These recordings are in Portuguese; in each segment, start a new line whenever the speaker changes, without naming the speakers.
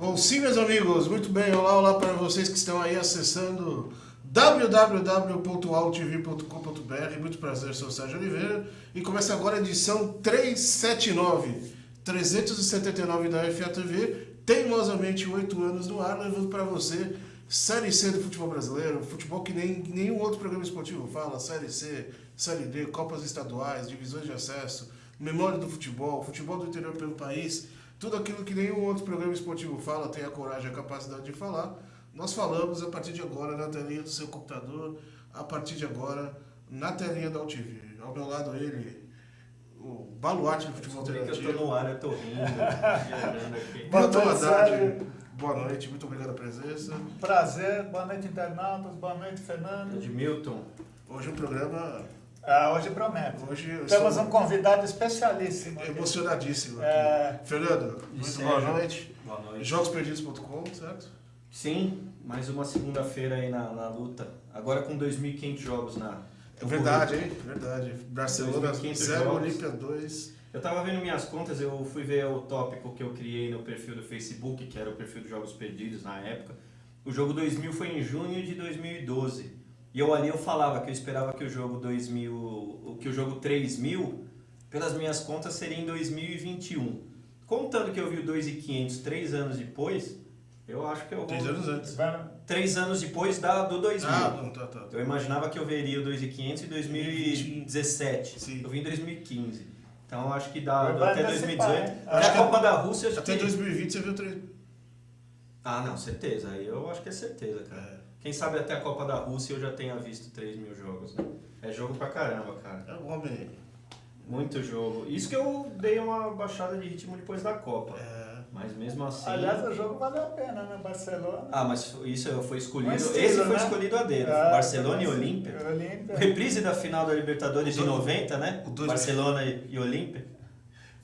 Bom, sim, meus amigos, muito bem. Olá para vocês que estão aí acessando www.altv.com.br. Muito prazer, sou o Sérgio Oliveira e começa agora a edição 379 da FATV, teimosamente 8 anos no ar, levando para você Série C do futebol brasileiro, futebol que nenhum outro programa esportivo fala, Série C, Série D, Copas Estaduais, divisões de acesso, memória do futebol, futebol do interior pelo país. Tudo aquilo que nenhum outro programa esportivo fala, tem a coragem e a capacidade de falar, nós falamos a partir de agora na telinha do seu computador, a partir de agora na telinha da UTV. Ao meu lado ele, o baluarte do futebol alternativo.
Eu tô no ar, eu tô rindo, aqui.
Boa noite, boa noite, muito obrigado pela presença.
Prazer, boa noite internautas, boa noite Fernando.
Edmilton.
Hoje um programa...
Hoje promete.
Hoje
temos um convidado especialíssimo.
Emocionadíssimo. Fernando, muito boa noite.
Boa noite.
Jogosperdidos.com, certo?
Sim, mais uma segunda-feira aí na luta. Agora com 2.500 jogos na...
É verdade, hein? Verdade. Barcelona
2.500
0,
jogos.
Olímpia 2.
Eu tava vendo minhas contas, eu fui ver o tópico que eu criei no perfil do Facebook, que era o perfil de Jogos Perdidos na época. O jogo 2000 foi em junho de 2012. E eu falava que eu esperava que o jogo 3000, pelas minhas contas, seria em 2021. Contando que eu vi o 2.500 3 anos depois, eu acho que eu vou...
3 anos antes.
3 anos depois do 2000.
Tá.
Eu imaginava que eu veria o 2.500 em 2017.
Sim.
Eu vi em 2015. Então eu acho que dá
Vai
até
antecipar,
2018.
hein?
Até a Copa da Rússia, acho
Até
que...
2020 você viu 3.
Ah, não, certeza. Aí eu acho que é certeza, cara. Quem sabe até a Copa da Rússia eu já tenha visto 3.000 jogos, né? É jogo pra caramba, cara.
É um homem.
Muito jogo. Isso que eu dei uma baixada de ritmo depois da Copa. Mas mesmo assim...
Aliás, o jogo valeu a pena, né? Barcelona.
Ah, mas isso foi escolhido...
Um estilo,
esse foi
né?
escolhido a dedo. Barcelona e Olímpia.
Olímpia.
Reprise da final da Libertadores de 90, né?
o 2000.
Barcelona e Olímpia.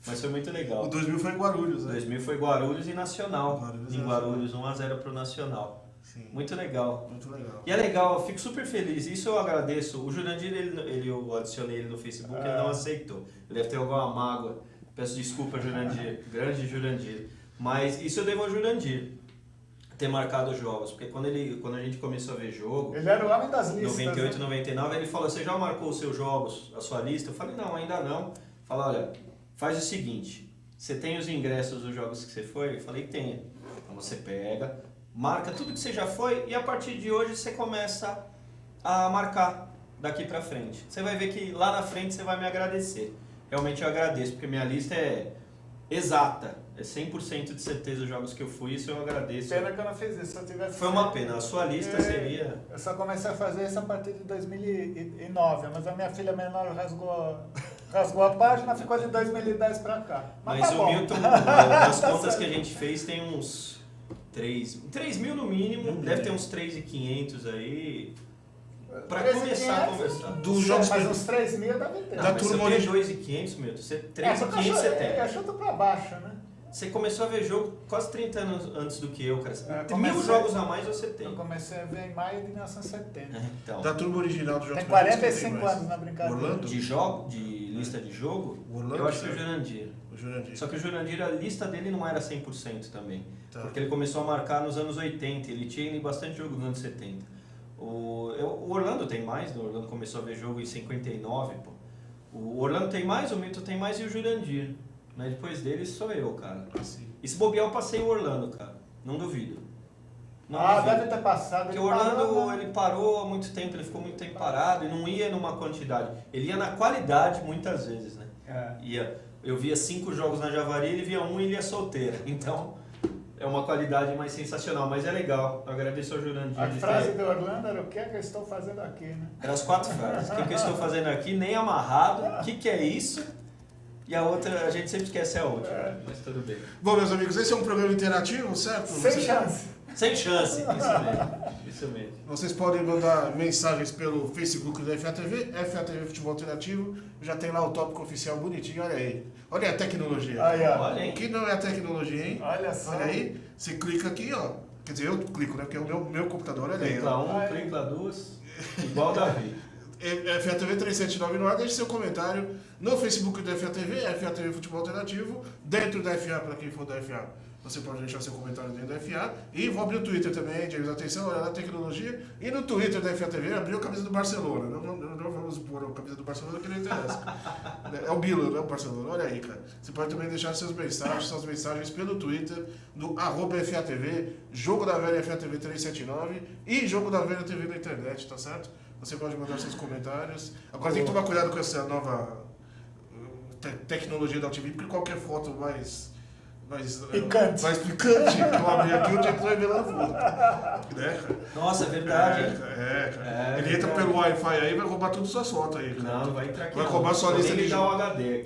Mas foi muito legal.
O 2000 foi em Guarulhos, né?
2000 foi Guarulhos e Nacional. Em Guarulhos, 1-0 pro Nacional.
Sim.
Muito legal.
Muito legal.
E é legal, eu fico super feliz. Isso eu agradeço. O Jurandir, eu adicionei ele no Facebook, ele não aceitou. Ele deve ter alguma mágoa. Peço desculpa, Jurandir. Grande Jurandir. Mas isso eu devo ao Jurandir. Ter marcado os jogos. Porque quando a gente começou a ver jogo...
Ele era o homem das listas.
98,
né?
99, ele falou, você já marcou os seus jogos, a sua lista? Eu falei, não, ainda não. Falou, olha, faz o seguinte, você tem os ingressos dos jogos que você foi? Eu falei, tenho. Então você pega, marca tudo que você já foi e a partir de hoje você começa a marcar daqui pra frente. Você vai ver que lá na frente você vai me agradecer. Realmente eu agradeço, porque minha lista é exata. É 100% de certeza os jogos que eu fui, isso eu agradeço.
Pena que eu não fiz isso. Se eu tivesse
Foi uma pena, a sua lista seria...
Eu só comecei a fazer isso a partir de 2009, mas a minha filha menor rasgou a página, ficou de 2010 pra cá.
Mas
tá
o
bom.
Milton, nas contas que a gente fez, tem uns 3.000 no mínimo, deve ter uns 3.500 aí, pra
3.500,
começar a conversar.
Dos jogos
mas
perdidos.
uns 3.000 deve ter.
Não,
da
mas
turma
se eu
origi-
tenho 2.500, Milton, 3.500 você tem.
Eu chuto pra baixo, né?
Você começou a ver jogo quase 30 anos antes do que eu, cara.
Eu
1.000 jogos a mais você tem.
Eu comecei a ver em maio de 1970.
Então,
Da turma original do Jogos
Tem
Perdidos, quem
45
mais?
anos na brincadeira.
Orlando?
de lista de jogo,
O Orlando,
eu acho que o
certo?
Jurandir.
O Jurandir.
Só que o Jurandir, a lista dele não era 100% também.
Tá.
Porque ele começou a marcar nos anos 80, ele tinha ido bastante jogo nos anos 70. O Orlando tem mais, o Orlando começou a ver jogo em 59, pô. O Orlando tem mais, o Milton tem mais e o Jurandir. Mas depois dele sou eu, cara.
Assim.
E se bobear eu passei o Orlando, cara. Não duvido. Não duvido.
Deve ter passado.
Porque
ele
o Orlando,
parou, né?
ele parou há muito tempo, ele ficou muito tempo parado e não ia numa quantidade. Ele ia na qualidade muitas vezes, né? Eu via 5 jogos na Javari, ele via 1 e ele ia solteira. Então, é uma qualidade mais sensacional, mas é legal. Eu agradeço ao Jurandir.
A
de
frase
ter...
do Orlando era o que é que eu estou fazendo aqui, né?
Eram as 4 frases. O que eu estou fazendo aqui? Nem amarrado. O que é isso? E a outra, a gente sempre esquece a outra. Mas tudo bem.
Bom, meus amigos, esse é um programa interativo, certo?
Sem chance.
Sem chance. Isso mesmo.
Vocês podem mandar mensagens pelo Facebook da FATV, FATV Futebol Alternativo. Já tem lá o tópico oficial bonitinho, olha aí. Olha a tecnologia.
Aí, ó.
Olha,
O
hein?
que não é a tecnologia, hein?
Olha só.
Olha aí, você clica aqui, ó. Quer dizer, eu clico, né? Porque é o meu computador, olha aí.
Clica
Ó.
1, clica 2, igual o Davi.
FATV 379 no ar, deixe seu comentário no Facebook da FATV, FATV Futebol Alternativo, dentro da FA, para quem for da FA. você pode deixar seu comentário dentro da FA. E vou abrir o Twitter também, James, atenção, olha na tecnologia. E no Twitter da FA TV abriu a camisa do Barcelona. Não vamos pôr a camisa do Barcelona que não interessa. É o Bilo, não é o Barcelona. Olha aí, cara. Você pode também deixar suas mensagens pelo Twitter, no @FATV, Jogo da Velha FATV 379 e Jogo da Velha TV na internet, tá certo? Você pode mandar seus comentários. Agora tem que tomar cuidado com essa nova tecnologia da TV, porque qualquer foto mais
picante.
Mais picante que eu abri aqui, o James vai ver lá no fundo. Né, cara?
Nossa, é verdade.
Cara. Ele entra pelo Wi-Fi aí e vai roubar tudo suas fotos aí, cara.
Não vai entrar aqui.
Vai roubar sua lista de
jogos.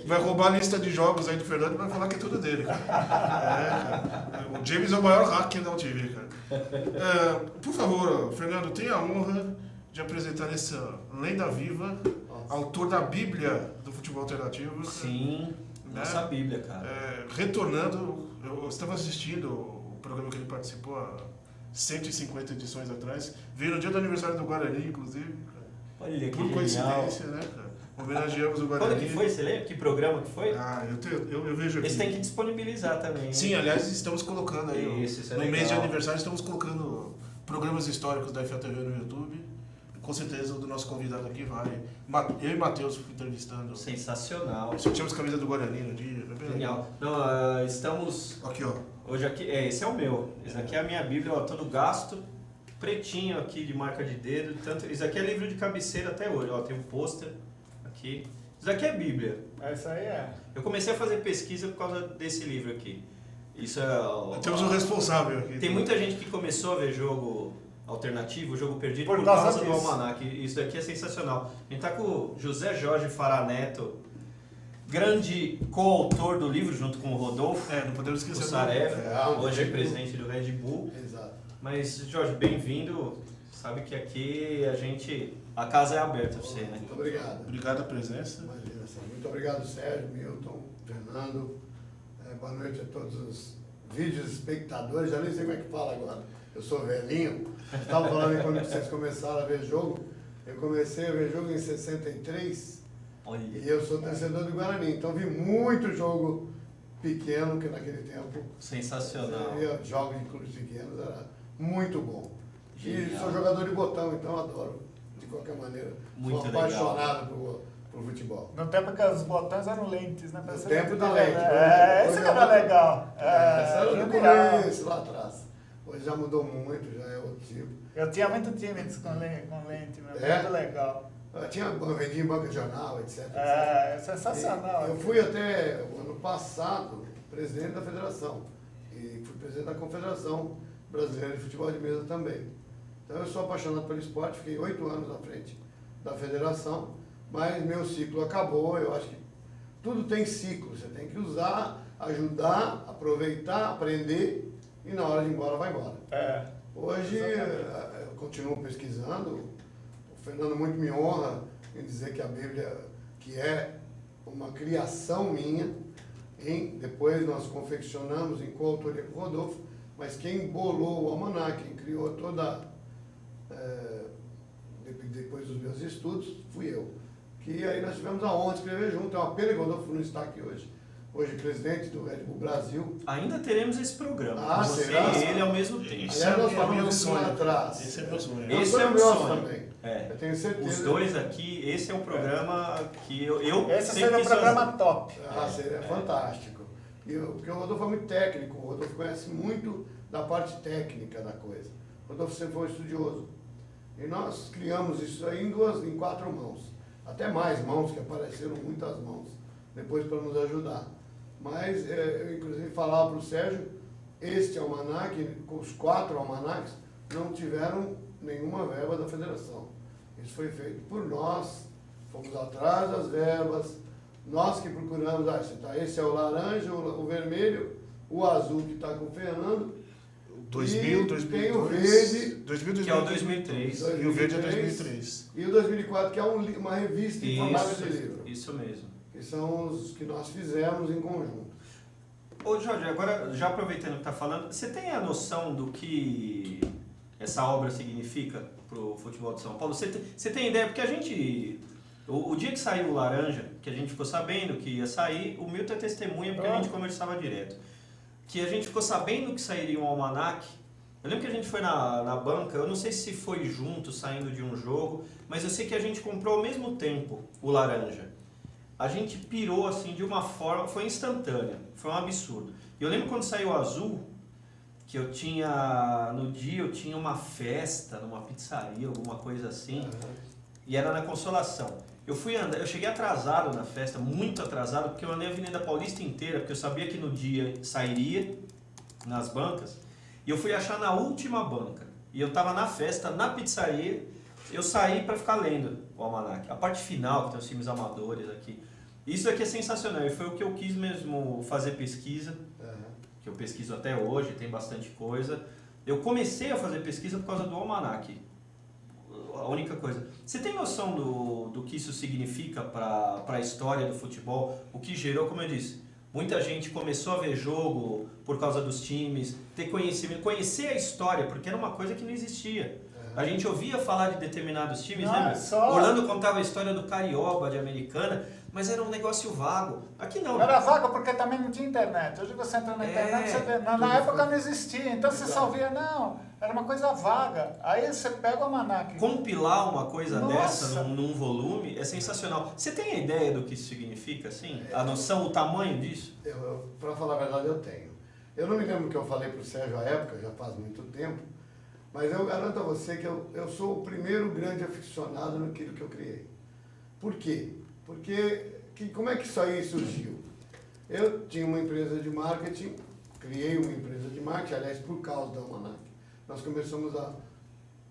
Vai roubar a lista de jogos aí do Fernando e vai falar que é tudo dele, cara. Cara. O James é o maior hacker da TV, cara. Por favor, Fernando, tenha a honra de apresentar essa lenda viva, autor da Bíblia do futebol alternativo.
Sim. Nossa Bíblia, cara.
Retornando, eu estava assistindo o programa que ele participou há 150 edições atrás. Veio no dia do aniversário do Guarani, inclusive.
Olha que
por coincidência, né, cara? Homenageamos o Guarani.
Quando que foi? Você lembra? Que programa que foi?
Eu vejo aqui.
Eles têm que disponibilizar também.
Sim, aliás, estamos colocando aí.
Isso é
no
legal.
mês de aniversário, estamos colocando programas históricos da FATV no YouTube. Com certeza o do nosso convidado aqui vai. Eu e Matheus entrevistando.
Sensacional.
Sentimos camisa do Guarani no dia.
Genial. Não, estamos.
Aqui, ó.
Hoje aqui. Esse é o meu. Esse aqui é a minha Bíblia, ó, todo gasto. Pretinho aqui de marca de dedo. Tanto, isso aqui é livro de cabeceira até hoje. Ó, tem um pôster aqui. Isso aqui é Bíblia.
Isso aí é.
Eu comecei a fazer pesquisa por causa desse livro aqui. Isso é.
Temos um responsável aqui.
Tem muita gente que começou a ver jogo alternativo, jogo perdido,
por
causa do
disso.
Almanac. Isso daqui é sensacional. A gente tá com o José Jorge Fará Neto, grande coautor do livro, junto com o Rodolfo.
Não podemos esquecer.
O Saref, hoje é presidente do Red Bull.
Exato.
Mas, Jorge, bem-vindo. Sabe que aqui a casa é aberta pra você, né?
Muito obrigado.
Obrigado a presença.
Imagina, muito obrigado, Sérgio, Milton, Fernando. Boa noite a todos os vídeos espectadores. Já nem sei como é que fala agora. Eu sou velhinho. Estava falando aí quando vocês começaram a ver jogo. Eu comecei a ver jogo em 63.
Olha.
E eu sou torcedor do Guarani. Então vi muito jogo pequeno, que naquele tempo...
Sensacional.
Jogos de clubes pequenos, era muito bom.
Genial.
E sou jogador de botão, então adoro. De qualquer maneira.
Muito
sou
legal.
apaixonado por futebol.
No tempo que os botões eram lentes, né?
No tempo da lente.
Esse que era legal.
Essa era no
genial.
começo, lá atrás. Hoje já mudou muito, já é outro tipo.
Eu tinha muito tímidos com lente, mas muito legal.
Eu vendia em banca de jornal, etc.
É sensacional.
Eu fui até o ano passado presidente da federação. E fui presidente da Confederação Brasileira de Futebol de Mesa também. Então eu sou apaixonado pelo esporte, fiquei 8 anos à frente da federação, mas meu ciclo acabou. Eu acho que tudo tem ciclo, você tem que usar, ajudar, aproveitar, aprender e na hora de ir embora, vai embora. Hoje eu continuo pesquisando. O Fernando muito me honra em dizer que a Bíblia, que é uma criação minha, depois nós confeccionamos em coautoria com o Rodolfo, mas quem bolou o almanac, quem criou toda, depois dos meus estudos, fui eu. Que aí nós tivemos a honra de escrever junto. É uma pena que o Rodolfo não está aqui hoje. Hoje presidente do Red Bull Brasil.
Ainda teremos esse programa. Você
será?
e ele ao mesmo tempo.
Aliás, nós falamos isso lá atrás.
Esse é meu sonho.
Esse é o
meu
sonho.
também.
É.
Eu tenho certeza.
Os dois aqui, esse é um programa que eu
Esse
sempre
seria um
quis
programa
fazer.
top.
Seria fantástico. Porque o Rodolfo é muito técnico, o Rodolfo conhece muito da parte técnica da coisa. O Rodolfo sempre foi um estudioso. E nós criamos isso aí em 4 mãos. Até mais mãos, que apareceram muitas mãos depois para nos ajudar. Mas eu inclusive falava para o Sérgio, este almanac, os 4 almanacs, não tiveram nenhuma verba da federação. Isso foi feito por nós, fomos atrás das verbas, nós que procuramos, esse é o laranja, o vermelho, o azul que está com o Fernando,
2000, 2002,
tem o verde,
2000,
Que é o 2003.
E o verde é 2003.
E o 2004, que é uma revista em formato de livro.
Isso mesmo.
Que são os que nós fizemos em conjunto.
Ô Jorge, agora já aproveitando o que está falando, você tem a noção do que essa obra significa para o futebol de São Paulo? Você tem ideia? Porque a gente... O dia que saiu o Laranja, que a gente ficou sabendo que ia sair, o Milton é testemunha porque a gente conversava direto. que a gente ficou sabendo que sairia um almanac. Eu lembro que a gente foi na banca, eu não sei se foi junto, saindo de um jogo, mas eu sei que a gente comprou ao mesmo tempo o laranja. A gente pirou assim de uma forma, foi instantânea, foi um absurdo. E eu lembro quando saiu o azul, que eu tinha, no dia eu tinha uma festa numa pizzaria, alguma coisa assim, e era na Consolação. Eu fui andar, eu cheguei atrasado na festa, muito atrasado, porque eu andei a Avenida Paulista inteira, porque eu sabia que no dia sairia nas bancas, e eu fui achar na última banca. E eu tava na festa, na pizzaria, eu saí para ficar lendo o almanac. A parte final, que tem os times amadores aqui. Isso aqui é sensacional, e foi o que eu quis mesmo fazer pesquisa, que eu pesquiso até hoje, tem bastante coisa. Eu comecei a fazer pesquisa por causa do almanac. A única coisa. Você tem noção do que isso significa para a história do futebol? O que gerou, como eu disse, muita gente começou a ver jogo por causa dos times, ter conhecimento, conhecer a história, porque era uma coisa que não existia. A gente ouvia falar de determinados times, né? Orlando contava a história do Carioba, de Americana, mas era um negócio vago. Aqui não.
Era vago porque também não tinha internet. Hoje você entra na internet, você vê. Na época não existia, então você só via, não, era uma coisa vaga. Aí você pega o almanac.
Compilar uma coisa dessa num volume é sensacional. Você tem a ideia do que isso significa, assim? A noção, o tamanho disso?
Para falar a verdade, eu tenho. Eu não me lembro o que eu falei para o Sérgio à época, já faz muito tempo, mas eu garanto a você que eu sou o primeiro grande aficionado naquilo que eu criei. Por quê? Porque como é que isso aí surgiu? Eu tinha uma empresa de marketing, criei uma empresa de marketing, aliás, por causa da Almanac. Nós começamos a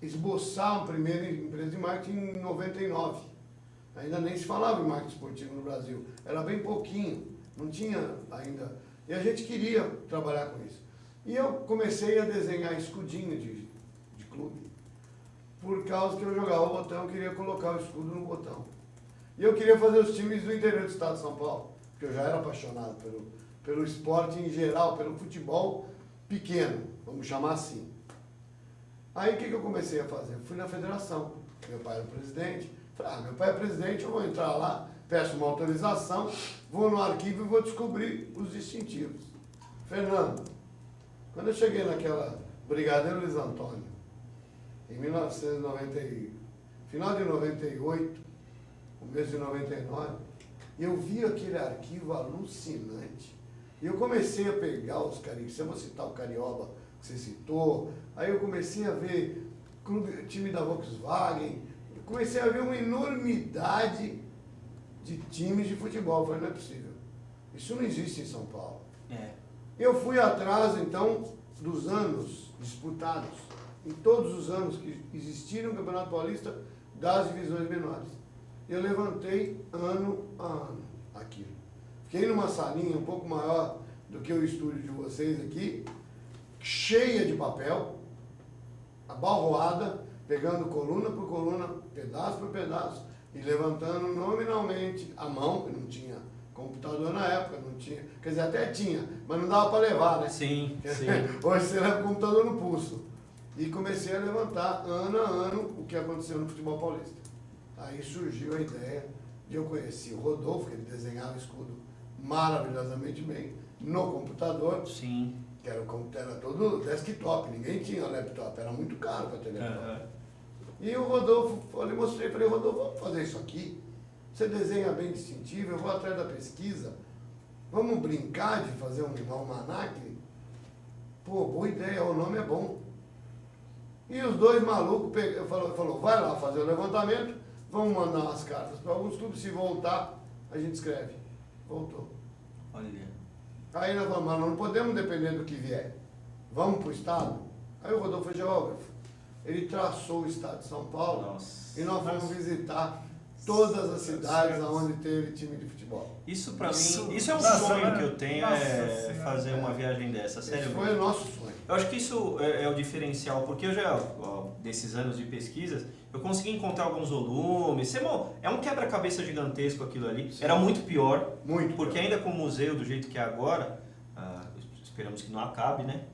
esboçar a primeira empresa de marketing em 99. Ainda nem se falava em marketing esportivo no Brasil. Era bem pouquinho, não tinha ainda. E a gente queria trabalhar com isso. E eu comecei a desenhar escudinho de clube, por causa que eu jogava o botão, eu queria colocar o escudo no botão. E eu queria fazer os times do interior do estado de São Paulo, porque eu já era apaixonado pelo esporte em geral, pelo futebol pequeno, vamos chamar assim. Aí o que eu comecei a fazer? Eu fui na federação, meu pai era o presidente, falei, meu pai é presidente, eu vou entrar lá, peço uma autorização, vou no arquivo e vou descobrir os distintivos. Fernando, quando eu cheguei naquela Brigadeiro Luiz Antônio, em 1990, final de 98, começo de 99, eu vi aquele arquivo alucinante. E eu comecei a pegar os cariocas, eu vou citar o Carioba, que você citou, aí eu comecei a ver time da Volkswagen, comecei a ver uma enormidade de times de futebol. Eu falei, não é possível. Isso não existe em São Paulo. Eu fui atrás, então, dos anos disputados, em todos os anos que existiram no Campeonato Paulista das divisões menores. Eu levantei ano a ano aquilo. Fiquei numa salinha um pouco maior do que o estúdio de vocês aqui, cheia de papel, abalroada, pegando coluna por coluna, pedaço por pedaço, e levantando nominalmente a mão, que não tinha computador na época, não tinha, quer dizer, até tinha, mas não dava para levar, né?
Sim, sim.
Hoje você leva o computador no pulso. E comecei a levantar ano a ano o que aconteceu no futebol paulista. Aí surgiu a ideia de eu conhecer o Rodolfo, que ele desenhava o escudo maravilhosamente bem, no computador.
Sim.
Que era todo desktop, ninguém tinha laptop, era muito caro para ter laptop. E o Rodolfo, eu mostrei para ele, Rodolfo, vamos fazer isso aqui? Você desenha bem distintivo, eu vou atrás da pesquisa, vamos brincar de fazer um almanac? Pô, boa ideia, o nome é bom. E os dois malucos falou, vai lá fazer o levantamento, vamos mandar umas cartas para alguns clubes, se voltar, a gente escreve. Voltou.
Olha.
Aí nós falamos, mas não podemos depender do que vier. Vamos para o Estado? Aí o Rodolfo é geógrafo. Ele traçou o Estado de São Paulo.
Nossa.
E nós fomos visitar todas as cidades onde teve time de futebol.
Isso pra mim, isso é um sonho que eu tenho, fazer uma viagem dessa, sério.
Esse foi o nosso sonho.
Eu acho que isso é o diferencial, porque eu já, desses anos de pesquisas, eu consegui encontrar alguns volumes. É um quebra-cabeça gigantesco aquilo ali. Sim. Era muito pior, porque ainda com o museu do jeito que é agora, esperamos que não acabe, né?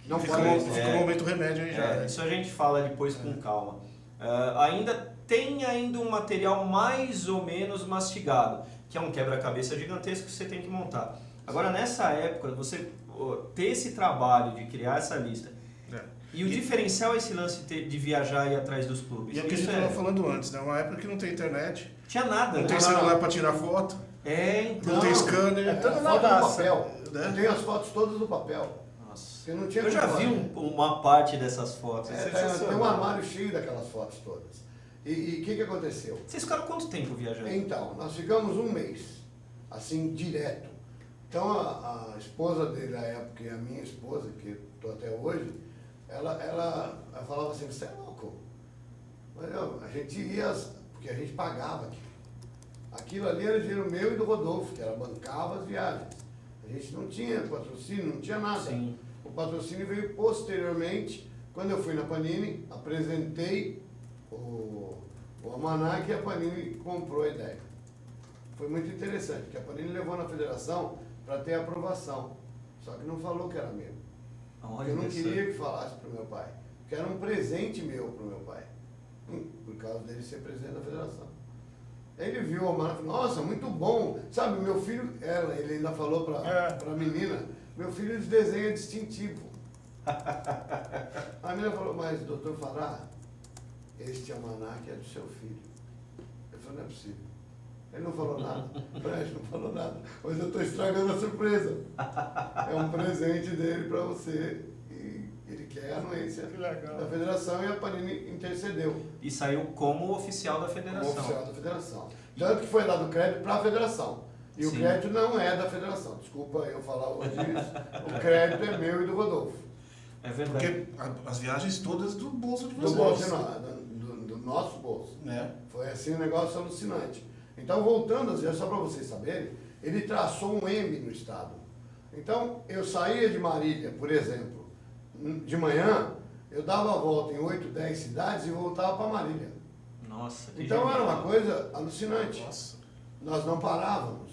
Não fica um momento remédio aí já.
Isso a gente fala depois com calma. Tem ainda um material mais ou menos mastigado, que é um quebra-cabeça gigantesco que você tem que montar. Agora, nessa época, ter esse trabalho de criar essa lista.
É.
E o diferencial é esse lance de viajar e ir atrás dos clubes.
E é o que a gente
Isso
estava falando antes, né? Uma época que não tem internet,
Tinha nada,
não
né?
tem celular para tirar foto,
Então.
não tem scanner.
É tudo
Foto
na
no
raça.
papel.
Né?
Eu tenho as fotos todas no papel.
Nossa.
Porque não tinha
Eu já
como
vi
fazer.
uma parte dessas fotos. É
Tem
sensacional.
um armário cheio daquelas fotos todas. E o que aconteceu?
Vocês ficaram quanto tempo viajando?
Então, nós ficamos um mês, assim, direto. Então, a esposa dele, na época, e a minha esposa, que estou até hoje, ela falava assim, você é louco. Mas a gente ia, porque a gente pagava aquilo. Aquilo ali era dinheiro meu e do Rodolfo, que era bancava as viagens. A gente não tinha patrocínio, não tinha nada.
Sim.
O patrocínio veio posteriormente, quando eu fui na Panini, apresentei o almanac e a Panini comprou a ideia. Foi muito interessante, porque a Panini levou na federação para ter aprovação. Só que não falou que era meu.
Olha
Eu não
isso.
queria que falasse para o meu pai. Porque era um presente meu para o meu pai. Por causa dele ser presidente da federação. Aí ele viu o almanac e falou, nossa, muito bom. Sabe, meu filho, ele ainda falou para a menina, meu filho desenha distintivo. A menina falou, mas doutor Fará, este almanac é do seu filho. Eu falei, não é possível. Ele não falou nada. O Fred não falou nada. Mas eu estou estragando a surpresa. É um presente dele para você. E ele quer a anuência
Que legal.
da federação e a Panini intercedeu.
E saiu como oficial da
Como
federação.
oficial da federação. Tanto que foi dado crédito para a federação. E o
Sim.
crédito não é da federação. Desculpa eu falar hoje isso. O crédito é meu e do Rodolfo.
É verdade.
Porque as viagens todas do bolso de
Do
vocês.
bolso, do nosso bolso.
Né?
Foi assim um negócio alucinante. Então, voltando, só para vocês saberem, ele traçou um M no estado. Então, eu saía de Marília, por exemplo, de manhã, eu dava a volta em 8, 10 cidades e voltava para Marília.
Nossa, que
Então, era
genial.
uma coisa alucinante.
Nossa.
Nós não parávamos.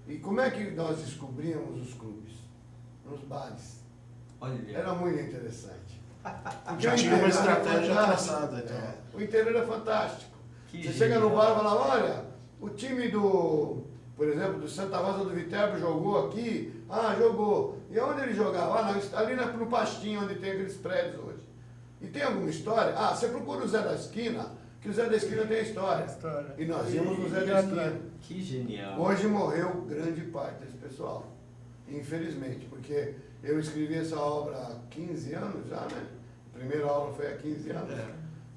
E como é que nós descobríamos os clubes? Nos bares.
Olha.
Era muito interessante. Porque
Já
o
tinha uma
interior era
estratégia
fantástico.
traçada, então.
O interior é fantástico.
Que
Você chega no
genial.
bar e fala, olha, o time por exemplo, do Santa Rosa do Viterbo jogou aqui. Ah, jogou. E onde ele jogava? Ah, não, ali no pastinho onde tem aqueles prédios hoje. E tem alguma história? Ah, você procura o Zé da Esquina, que o Zé da Esquina tem história.
História.
E nós íamos no Zé
E
da
outra-
Esquina.
Que genial.
Hoje morreu grande parte desse pessoal, infelizmente, porque eu escrevi essa obra há 15 anos já, né? A primeira obra foi há 15 anos.
É.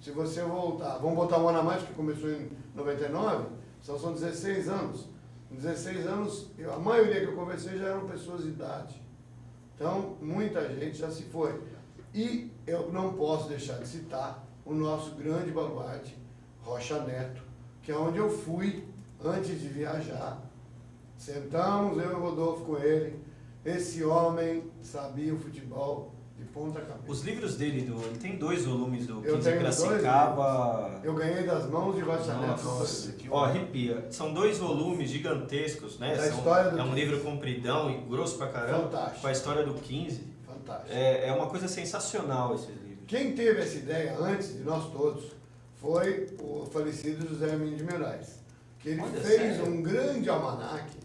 Se você voltar, vamos botar um ano a mais, que começou em 99, são 16 anos. Em 16 anos, a maioria que eu conversei já eram pessoas de idade. Então, muita gente já se foi. E eu não posso deixar de citar o nosso grande baluarte, Rocha Neto, que é onde eu fui antes de viajar. Sentamos, eu e o Rodolfo com ele. Esse homem sabia o futebol de ponta cabeça.
Os livros dele, ele tem 2 volumes do
Eu
15
tenho dois
Piracicaba.
Eu ganhei das mãos de Rocha Neto.
Nossa, que
Ó, arrepia. São 2 volumes gigantescos, né?
Da história do
é um
15.
livro compridão e grosso pra caramba.
Fantástico.
Com a história do 15.
Fantástico.
É uma coisa sensacional esses livros.
Quem teve essa ideia antes de nós todos foi o falecido José Hermínio de Moraes, que ele
Olha,
fez
sério?
um grande almanaque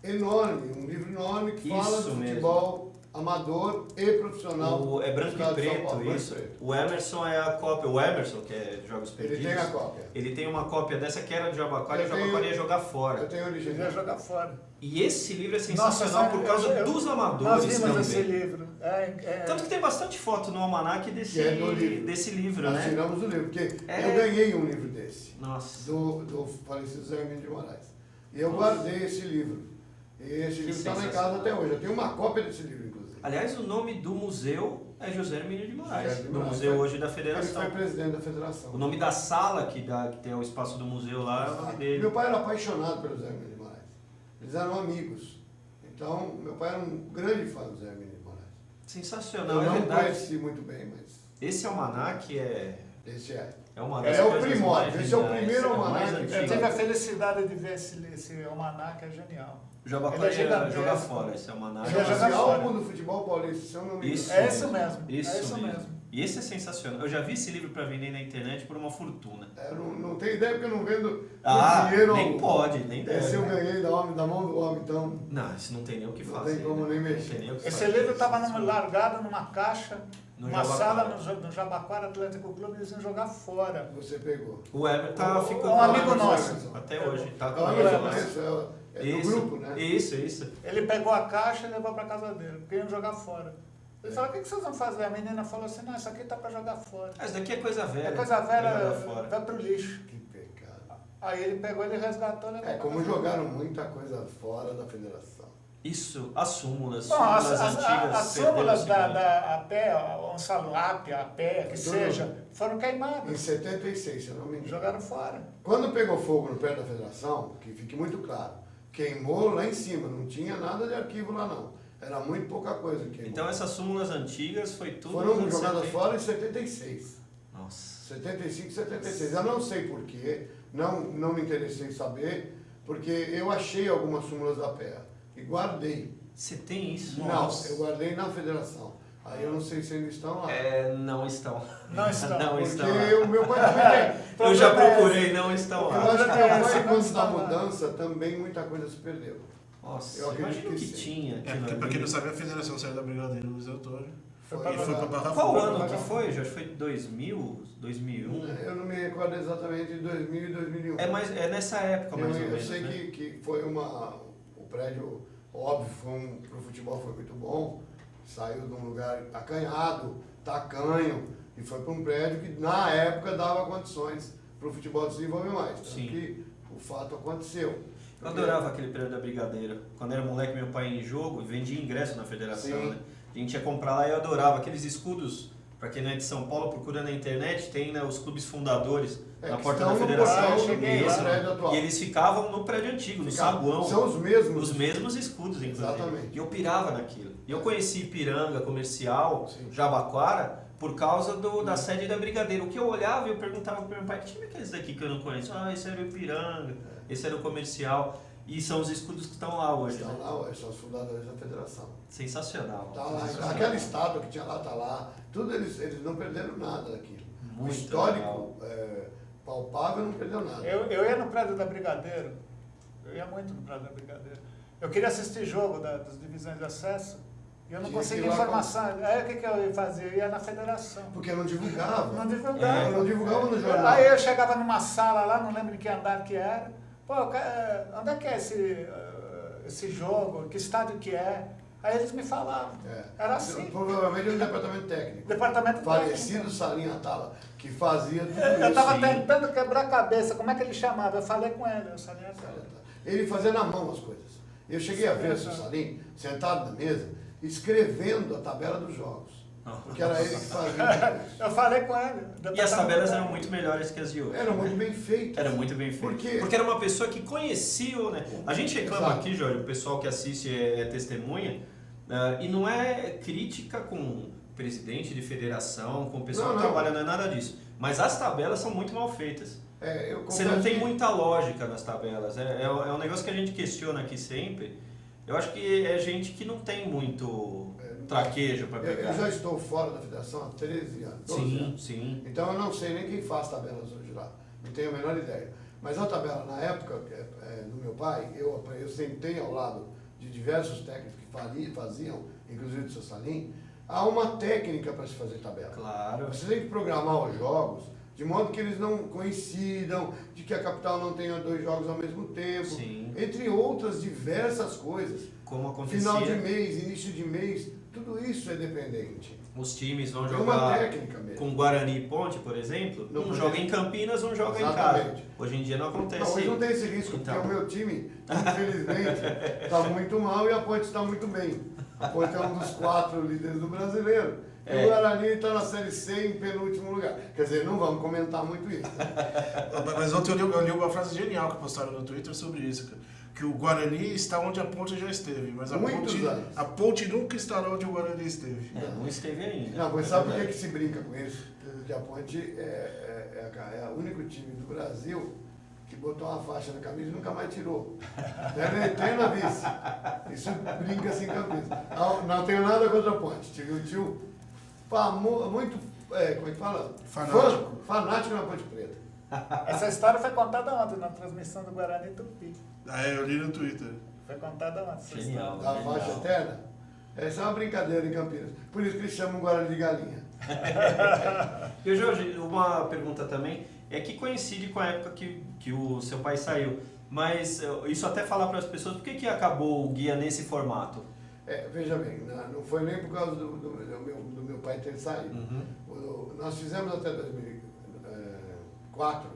enorme, um livro enorme que fala
Isso
do
mesmo.
futebol amador e profissional.
É
do
branco
estado
e
de São
preto,
Paulo, branco e
isso.
preto.
O Emerson é a cópia. O Emerson, que é Jogos
Ele
Perdidos.
tem a cópia.
Ele tem uma cópia dessa que era de Jabaquara e o
Eu tenho-
Jabaquara ia jogar fora.
Eu tenho
Ele ia
original.
jogar fora.
E esse livro é sensacional
Nossa,
por causa dos
Nós
amadores
vimos esse
também.
livro.
Tanto que tem bastante foto no almanac
Que é do livro.
desse livro,
Nós
né?
tiramos o livro, porque
É.
eu ganhei um livro desse,
Nossa.
do falecido José Hermínio de Moraes. E eu guardei esse livro. E esse livro está lá em casa até hoje. Eu tenho uma cópia desse livro, inclusive.
Aliás, o nome do museu é José Hermínio de Moraes,
José de
do
Moraes.
museu hoje da
Ele
Federação.
foi presidente da federação.
O nome da sala que tem o espaço do museu lá é o nome dele.
Meu pai era apaixonado pelo José Hermínio de Moraes. Eles eram amigos. Então, meu pai era um grande fã do José Hermínio de Moraes.
Sensacional,
Eu
é
não
verdade.
conheci muito bem, mas
Esse almanac
esse é.
é uma
É
das
o
coisas
primórdio,
mais
esse é o
legais,
primeiro
é o mais
almanac que
antigo.
Eu tive a felicidade de ver esse almanac, é genial.
O Jabaquara
Ele é
ia
gigantesco.
jogar fora, esse almanac.
Ele ia jogar
Chama-se
fora.
Álbum do Futebol Paulista, se eu não me engano.
Isso.
É isso mesmo.
Isso,
é isso mesmo.
E esse é sensacional. Eu já vi esse livro para vender na internet por uma fortuna.
Não tenho ideia porque eu não vendo
Ah,
dinheiro.
nem pode, nem
Esse eu
deve.
ganhei da mão do homem, então
Não, isso não tem nem o que
Não
fazer.
tem como
né?
nem
Não
mexer.
tem nem o que
Esse
fazer.
livro estava largado numa caixa,
No
numa
Jabaquara.
sala no Jabaquara Atlético Clube, eles iam jogar fora.
você pegou.
O Weber tá ficando
Um amigo
lá,
nosso.
até hoje. Tá
Ah,
com
mas
ele,
eu
né?
conheço, é do
Isso,
grupo, né?
Isso.
Ele pegou a caixa e levou para casa dele, porque iam jogar fora. Ele falou, o que vocês vão fazer? A menina falou assim, não, isso aqui tá para jogar fora.
Mas daqui é coisa velha.
É coisa
Vai
velha,
jogar fora.
vai pro lixo.
Que pecado.
Aí ele pegou, ele resgatou, levou
É,
pra
como
casa
jogaram muita coisa fora da federação.
Isso, as súmulas.
Bom, as
Súmulas antigas.
as
perderam
súmulas
o
da
significado.
a pé, um saluap, a pé, que
Tudo.
seja, foram
Em
queimadas.
76, se eu não me engano.
Jogaram fora.
Quando pegou fogo no pé da federação, que fique muito claro, queimou lá em cima, não tinha nada de arquivo lá não. Era muito pouca coisa que queimou.
Então essas súmulas antigas foi tudo.
Foram
nos anos
jogadas
70.
fora em 76.
Nossa.
75, 76. Eu não sei porquê, não me interessei em saber, porque eu achei algumas súmulas da PEA e guardei.
Você tem isso?
Não,
Nossa.
eu guardei na federação. Aí eu não sei se ainda estão lá.
Não estão.
Não estão.
Não
Porque
estão lá.
o meu pai também tem.
Eu já
problema é
procurei, não estão
Eu
lá.
acho que
problema é esse,
depois,
não
quando
está
da
lá.
mudança, também muita coisa se perdeu.
Nossa,
Eu acredito
imagina o que
que sim.
tinha.
É, porque pra quem não sabe, a federação saiu da Brigadeiro Luiz Antônio
Foi
e
pra
foi pra
Barra
Barra
Qual
Funda.
ano que foi, Jorge? Foi 2000, 2001?
Eu não me recordo exatamente de 2000 e 2001.
É nessa época, mais ou
Eu
menos.
sei
né?
que foi o prédio, óbvio, pro futebol foi muito bom, saiu de um lugar acanhado, tacanho, e foi para um prédio que na época dava condições para o futebol desenvolver mais. Tanto
Sim.
que o fato aconteceu.
Eu adorava aquele período da Brigadeira. Quando era moleque, meu pai ia em jogo, vendia ingresso na federação,
Sim.
né? A gente ia comprar lá e eu adorava. Aqueles escudos, pra quem não é de São Paulo, procura na internet, tem, né, os clubes fundadores na
que
porta da
estão no
federação.
portão,
cheguei lá,
Isso.
prédio atual.
E eles ficavam no prédio antigo, no
Ficaram-
saguão.
São os mesmos.
Os mesmos escudos, inclusive.
Exatamente.
E eu pirava naquilo. E eu conheci Ipiranga, Comercial,
Sim.
Jabaquara, por causa da sede da Brigadeiro. O que eu olhava e eu perguntava pro meu pai, que time é esse daqui que eu não conheço? Ah, esse era o Ipiranga, esse era o Comercial. E são os escudos que estão lá hoje,
Estão
né?
lá, ué, são os fundadores da federação.
Sensacional.
Tá lá,
sensacional.
aquela estátua que tinha lá, tá lá. Tudo eles não perderam nada daquilo. O
Muito
histórico palpável não perdeu nada.
Eu ia no prédio da Brigadeiro, eu ia muito no prédio da Brigadeiro. Eu queria assistir jogo das divisões de acesso e eu não
Tinha que
conseguia
ir lá
informação. Aí o que eu ia fazer? Eu ia na federação.
Porque não divulgava.
Não divulgava.
Não divulgava no jornal.
Aí eu chegava numa sala lá, não lembro de que andar que era. Pô, onde é que é esse jogo? Que estádio que é? Aí eles me falavam. Era assim.
Provavelmente no departamento técnico.
Departamento
Falecido
técnico.
Salinha Atala, que fazia tudo
Eu
isso.
estava
sim.
tentando quebrar a cabeça. Como é que ele chamava? Eu falei com ele, eu sabia.
Ele fazia na mão as coisas. Eu cheguei a ver o seu Salim sentado na mesa, escrevendo a tabela dos jogos. Porque era ele que fazia.
Eu falei com ele.
E as tabelas eram muito melhores que as de hoje.
Era muito bem feito.
Era muito bem feito.
Por quê?
Porque era uma pessoa que conhecia, né? A gente reclama
Exato.
aqui, Jorge, o pessoal que assiste é testemunha, e não é crítica com presidente de federação, com o pessoal
Não,
que
não.
trabalha, não é nada disso. Mas as tabelas são muito mal feitas.
Eu
Você
confesso
não tem
que-
muita lógica nas tabelas. É um negócio que a gente questiona aqui sempre. Eu acho que é gente que não tem muito traquejo para pegar.
Eu já estou fora da federação há 13 anos. 12
Sim,
anos.
sim.
Então eu não sei nem quem faz tabelas hoje lá. Não tenho a menor ideia. Mas a tabela, na época do meu pai, eu sentei ao lado de diversos técnicos que faziam, inclusive do seu Salim, há uma técnica para se fazer tabela.
Claro.
Você tem que programar os jogos de modo que eles não coincidam, de que a capital não tenha 2 jogos ao mesmo tempo,
Sim.
entre outras diversas coisas.
Como acontecia,
Final de mês, início de mês, tudo isso é dependente.
os times vão
É uma
jogar
técnica mesmo.
com Guarani e Ponte, por exemplo,
Não
um
pode-
joga em Campinas, um joga em casa.
Exatamente.
Hoje em dia não acontece.
Não, hoje não tem esse risco,
Então.
porque o meu time, infelizmente, está muito mal e a Ponte está muito bem. A Ponte é um dos 4 líderes do brasileiro. E
É.
o Guarani está na Série C em penúltimo lugar. Quer dizer, não vamos comentar muito isso.
Mas ontem eu li uma frase genial que postaram no Twitter sobre isso, cara. Que o Guarani está onde a Ponte já esteve, mas
Muitos anos.
a Ponte nunca estará onde o Guarani esteve.
Não esteve ainda.
Não, mas sabe por que se brinca com isso? Que a Ponte é o único time do Brasil que botou uma faixa na camisa e nunca mais tirou. Era eterna vice. Isso brinca assim com a camisa. Não tenho nada contra a Ponte. Tive um tio muito, como é que fala? Fanático na Ponte Preta.
Essa história foi contada ontem na transmissão do Guarani Tupi.
Ah, eu li no Twitter.
Foi contada ontem. essa
Genial.
história.
Da faixa eterna. Essa é uma brincadeira em Campinas. Por isso que eles chamam Guarani de galinha.
E Jorge, uma pergunta também, é que coincide com a época que o seu pai saiu, mas isso até falar para as pessoas, por que acabou o guia nesse formato?
Veja bem, não foi nem por causa do meu pai ter saído. Nós fizemos até 2004.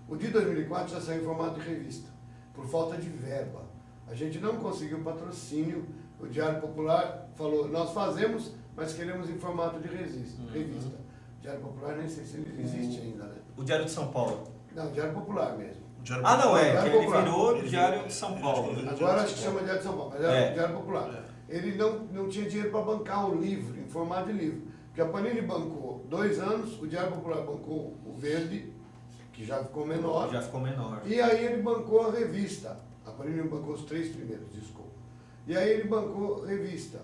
O de 2004 já saiu em formato de revista, por falta de verba. A gente não conseguiu patrocínio. O Diário Popular falou, nós fazemos, mas queremos em formato de revista. O Diário Popular nem sei se ele existe ainda, né?
O Diário de São Paulo.
Não, o Diário Popular mesmo.
Ah, não,
Diário
que ele
Popular.
virou Diário de São Paulo.
Agora acho que chama Diário de São Paulo, mas era o Diário Popular. Ele não tinha dinheiro para bancar o livro, em formato de livro. Porque a Panini bancou 2 anos, o Diário Popular bancou o verde, que já ficou menor.
Já ficou menor.
E aí ele bancou a revista. A Panini bancou os 3 primeiros, desculpa. E aí ele bancou revista.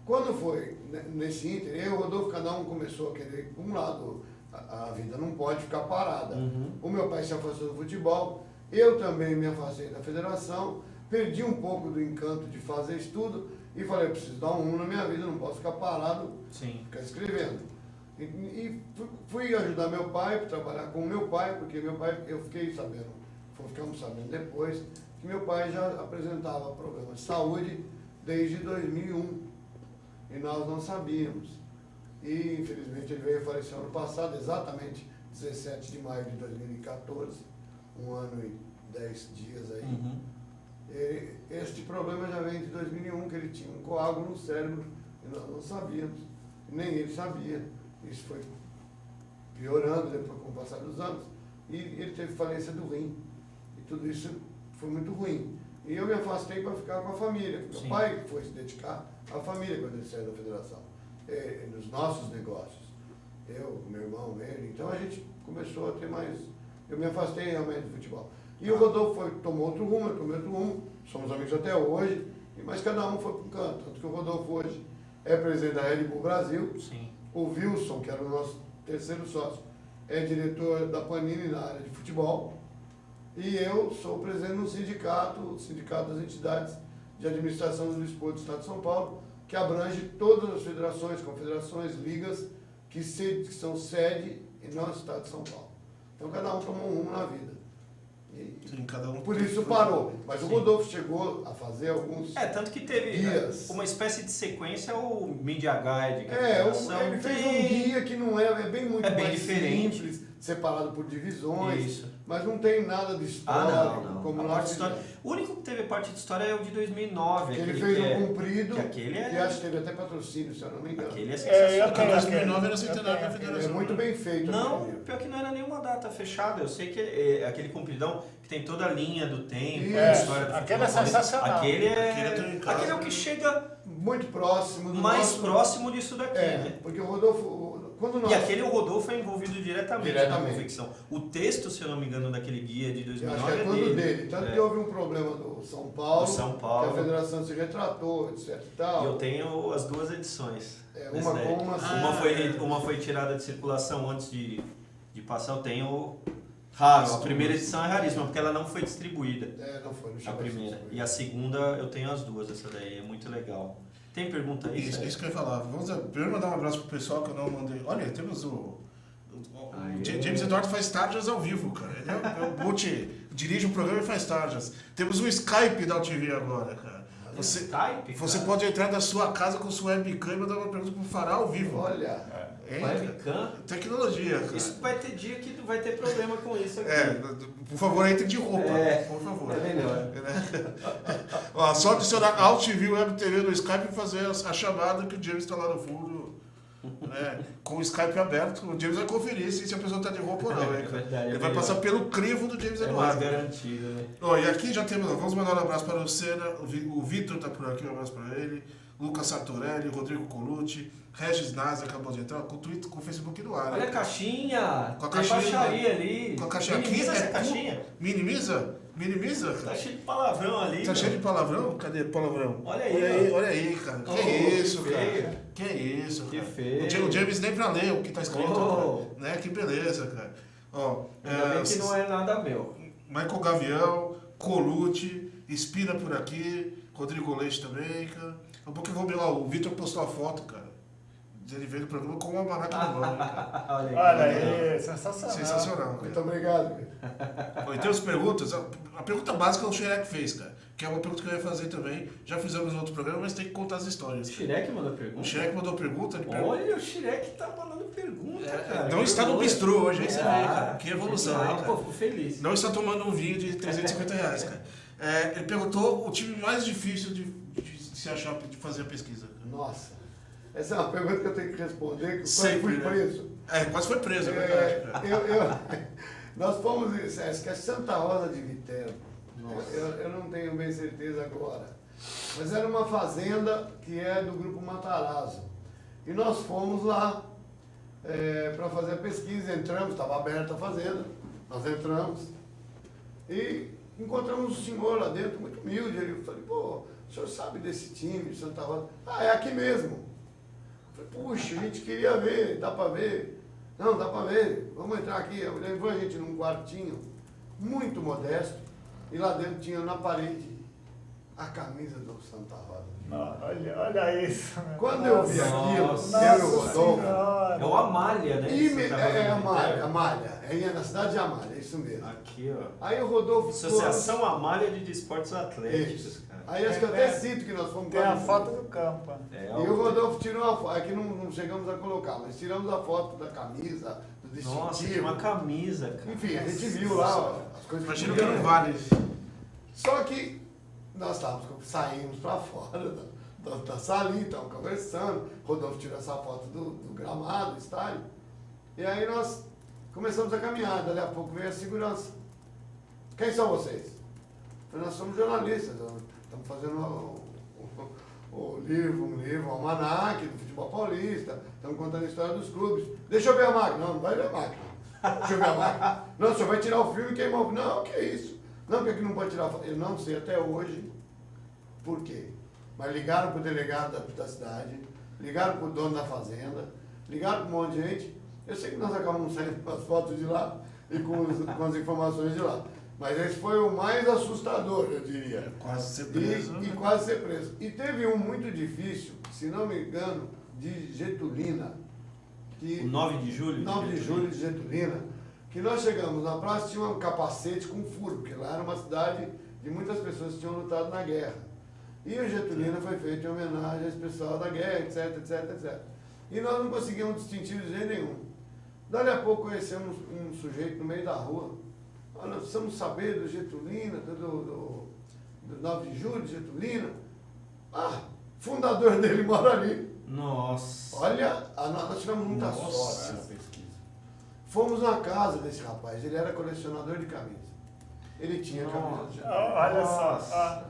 Quando foi nesse ínter, eu e o Rodolfo, cada um começou a querer, por um lado, a vida não pode ficar parada. O meu pai se afastou do futebol, eu também me afastei da federação, perdi um pouco do encanto de fazer estudo e falei, eu preciso dar um rumo na minha vida, não posso ficar parado, ficar escrevendo. E fui ajudar meu pai, trabalhar com meu pai, porque meu pai, eu fiquei sabendo, ficamos sabendo depois, que meu pai já apresentava problemas de saúde desde 2001 e nós não sabíamos. E infelizmente ele veio a falecer ano passado, exatamente 17 de maio de 2014, 1 ano e 10 dias aí. E este problema já vem de 2001, que ele tinha um coágulo no cérebro e nós não sabíamos, nem ele sabia. Isso foi piorando depois com o passar dos anos e ele teve falência do rim. E tudo isso foi muito ruim. E eu me afastei para ficar com a família. Meu pai foi se dedicar à família quando ele saiu da federação, nos nossos negócios. Eu, meu irmão, ele. Então a gente começou a ter mais... Eu me afastei realmente do futebol. E o Rodolfo tomou outro rumo, eu tomei outro rumo. Somos amigos até hoje, mas cada um foi para um canto. Tanto que o Rodolfo hoje é presidente da Red Bull Brasil. O Wilson, que era o nosso terceiro sócio, é diretor da Panini na área de futebol. E eu sou presidente do sindicato, o Sindicato das Entidades de Administração do Desporto do Estado de São Paulo, que abrange todas as federações, confederações, ligas que são sede no Estado de São Paulo. Então cada um tomou um rumo na vida.
Sim, cada um.
Por isso parou. Mas o Rodolfo chegou a fazer alguns
tanto que teve uma espécie de sequência, o Media Guide.
Ele fez um guia que não é bem muito
bem
mais
diferente.
simples, separado por divisões.
Isso.
Mas não tem nada de história.
Não.
Como
A
nós
parte de história.
fizemos.
O único que teve parte de história é o de 2009.
Que ele
aquele
fez
que
um comprido,
que aquele
que acho que teve até patrocínio, se eu não me engano.
Aquele é
eu
sensacional.
tenho.
2009 era centenário da
É
federação.
muito bem feito.
Não,
aquele.
pior que não era nenhuma data fechada. Eu sei que é aquele compridão que tem toda a linha do tempo,
Isso.
a história do
Aquele é
futebol.
sensacional.
Aquele
Aquele
é o que chega
Muito próximo. Do
mais
nosso...
próximo disso daqui, né?
Porque o Rodolfo, quando nós...
E aquele o Rodolfo é envolvido diretamente na
Diretamente.
confecção. O texto, se eu não me engano, daquele guia de
Eu
2009
acho que é
é
quando
dele.
dele. Tanto que houve um problema do São Paulo,
Do São Paulo.
que a federação se retratou, etc e tal.
E eu tenho as duas edições. desse
uma
daí.
com uma sem.
Uma foi tirada de circulação antes de passar. Eu tenho raro. A primeira edição é raríssima, porque ela não foi distribuída.
Não foi, não
A
chegou
primeira.
ser
E a segunda eu tenho as duas, essa daí. É muito legal. Tem pergunta aí?
Isso que eu ia falar. Vamos primeiro mandar um abraço pro pessoal que eu não mandei. Olha, temos o James Eduardo faz tarjas ao vivo, cara. Ele é o dirige um programa e faz tarjas. Temos o Skype da UTV agora, cara. Você pode entrar da sua casa com sua webcam e mandar uma pergunta pro Fará ao vivo.
Olha,
Webcam?
Tecnologia, cara.
Isso vai ter dia que vai ter problema com isso aqui.
Por favor, entre de roupa. Por favor.
É melhor.
Ó, só adicionar Alt TV Web TV no Skype e fazer a chamada que o James está lá no fundo, né, com o Skype aberto. O James vai conferir se a pessoa está de roupa ou não. Hein,
verdade,
ele vai passar pelo crivo do James
É mais
Eduardo.
garantido, né?
Ó, e aqui já temos, vamos mandar um abraço para o Senna, o Vitor está por aqui, um abraço para ele. Lucas Sartorelli, Rodrigo Colucci, Regis Nazi acabou de entrar, com o Twitter, com o Facebook no ar.
Olha a
hein?
caixinha.
Com a
Tem
caixinha,
baixaria ali.
Com a caixinha aqui.
Minimiza essa caixinha.
Minimiza? Minimiza,
Tá
cara.
cheio de palavrão ali.
Tá
meu.
cheio de palavrão? Cadê palavrão?
Olha aí, ó.
Olha aí, cara. Que
Oh,
isso,
que
cara.
feio.
Que isso,
Que
cara.
feio.
O James nem pra ler o que tá escrito,
Oh.
cara. Né? Que beleza, cara. Ó,
Ainda bem que não é nada meu.
Michael Gavião, Colucci, Espina por aqui, Rodrigo Leite também, cara. Um pouco eu vou ver lá, o Vitor postou a foto, cara. Ele veio no programa com uma almanac na mão, né, cara?
Olha aí, sensacional.
Sensacional,
Muito
cara.
obrigado, Vitor.
Ó, e tem as perguntas. A pergunta básica o Xerec fez, cara. Que é uma pergunta que eu ia fazer também. Já fizemos no outro programa, mas tem que contar as
O
histórias.
Shirek mandou
O
pergunta.
Xerec mandou pergunta. Ele perguntou.
Olha, o Shirek tá mandando pergunta, cara.
Não está no bistrô hoje, hein? Você vê, cara. Que evolução, hein,
Pô,
cara.
fico feliz.
Não está tomando um vinho de 350 reais, cara. Ele perguntou o time mais difícil de se achar, de fazer a pesquisa.
Nossa, essa é uma pergunta que eu tenho que responder, que eu
Sempre,
fui
né?
preso.
Quase foi preso, é verdade, cara.
Nós fomos, acho que é Santa Rosa de Viterbo.
Nossa.
Eu não tenho bem certeza agora. Mas era uma fazenda que é do Grupo Matarazzo. E nós fomos lá para fazer a pesquisa, entramos, estava aberta a fazenda, nós entramos e encontramos um senhor lá dentro, muito humilde. Eu falei, pô, o senhor sabe desse time de Santa Rosa? Ah, é aqui mesmo. Eu falei, puxa, a gente queria ver, dá para ver? Não, dá para ver, vamos entrar aqui. Eu levou a gente num quartinho muito modesto e lá dentro tinha na parede a camisa do Santa Rosa.
Olha isso. meu.
Quando eu vi
Nossa,
aquilo,
Nossa
eu e o Rodolfo,
Senhora.
É o Amália, né?
Amália, é na cidade de Amália, é isso mesmo.
Aqui, ó.
Aí o Rodolfo...
Associação Amália de Desportos Atléticos,
Isso.
cara.
Aí acho que eu até cito que nós fomos
Tem a
quase-
foto do campo.
É,
E o Rodolfo tirou a foto, aqui não chegamos a colocar, mas tiramos a foto da camisa, do distintivo.
Nossa, tinha uma camisa, cara.
Enfim, a gente viu lá ó, as coisas
Imagina que
podiam-
não vale.
Só que nós saímos para fora da salinha, estávamos conversando. Rodolfo tirou essa foto do gramado, do estádio. E aí nós começamos a caminhar. Dali a pouco veio a segurança. Quem são vocês? Eu falei, nós somos jornalistas. Estamos fazendo um livro, um almanaque do futebol paulista. Estamos contando a história dos clubes. Deixa eu ver a máquina. Não vai ver a máquina. Deixa eu ver a máquina. Não, o senhor vai tirar o filme e queimar o filme. Não, que isso? Não, porque aqui não pode tirar foto. Eu não sei até hoje por quê. Mas ligaram para o delegado da cidade, ligaram para o dono da fazenda, ligaram para um monte de gente. Eu sei que nós acabamos saindo com as fotos de lá e com as informações de lá. Mas esse foi o mais assustador, eu diria.
Quase ser preso.
E quase ser preso. E teve um muito difícil, se não me engano, de Getulina. Que,
O 9 de julho?
9 de julho de Getulina, que nós chegamos na praça, tinha um capacete com furo, porque lá era uma cidade de muitas pessoas que tinham lutado na guerra. E o Getulina foi feito em homenagem a esse pessoal da guerra, etc, etc, etc. E nós não conseguimos distinguir de jeito nenhum. Dali a pouco conhecemos um sujeito no meio da rua. Nós precisamos saber do Getulina, do 9 de julho de Getulina. Ah, fundador dele mora ali.
Nossa.
Olha, nós tivemos muita
Nossa.
sorte na pesquisa. Fomos na casa desse rapaz, ele era colecionador de camisa. Ele tinha camisa de
Olha só.
Nossa.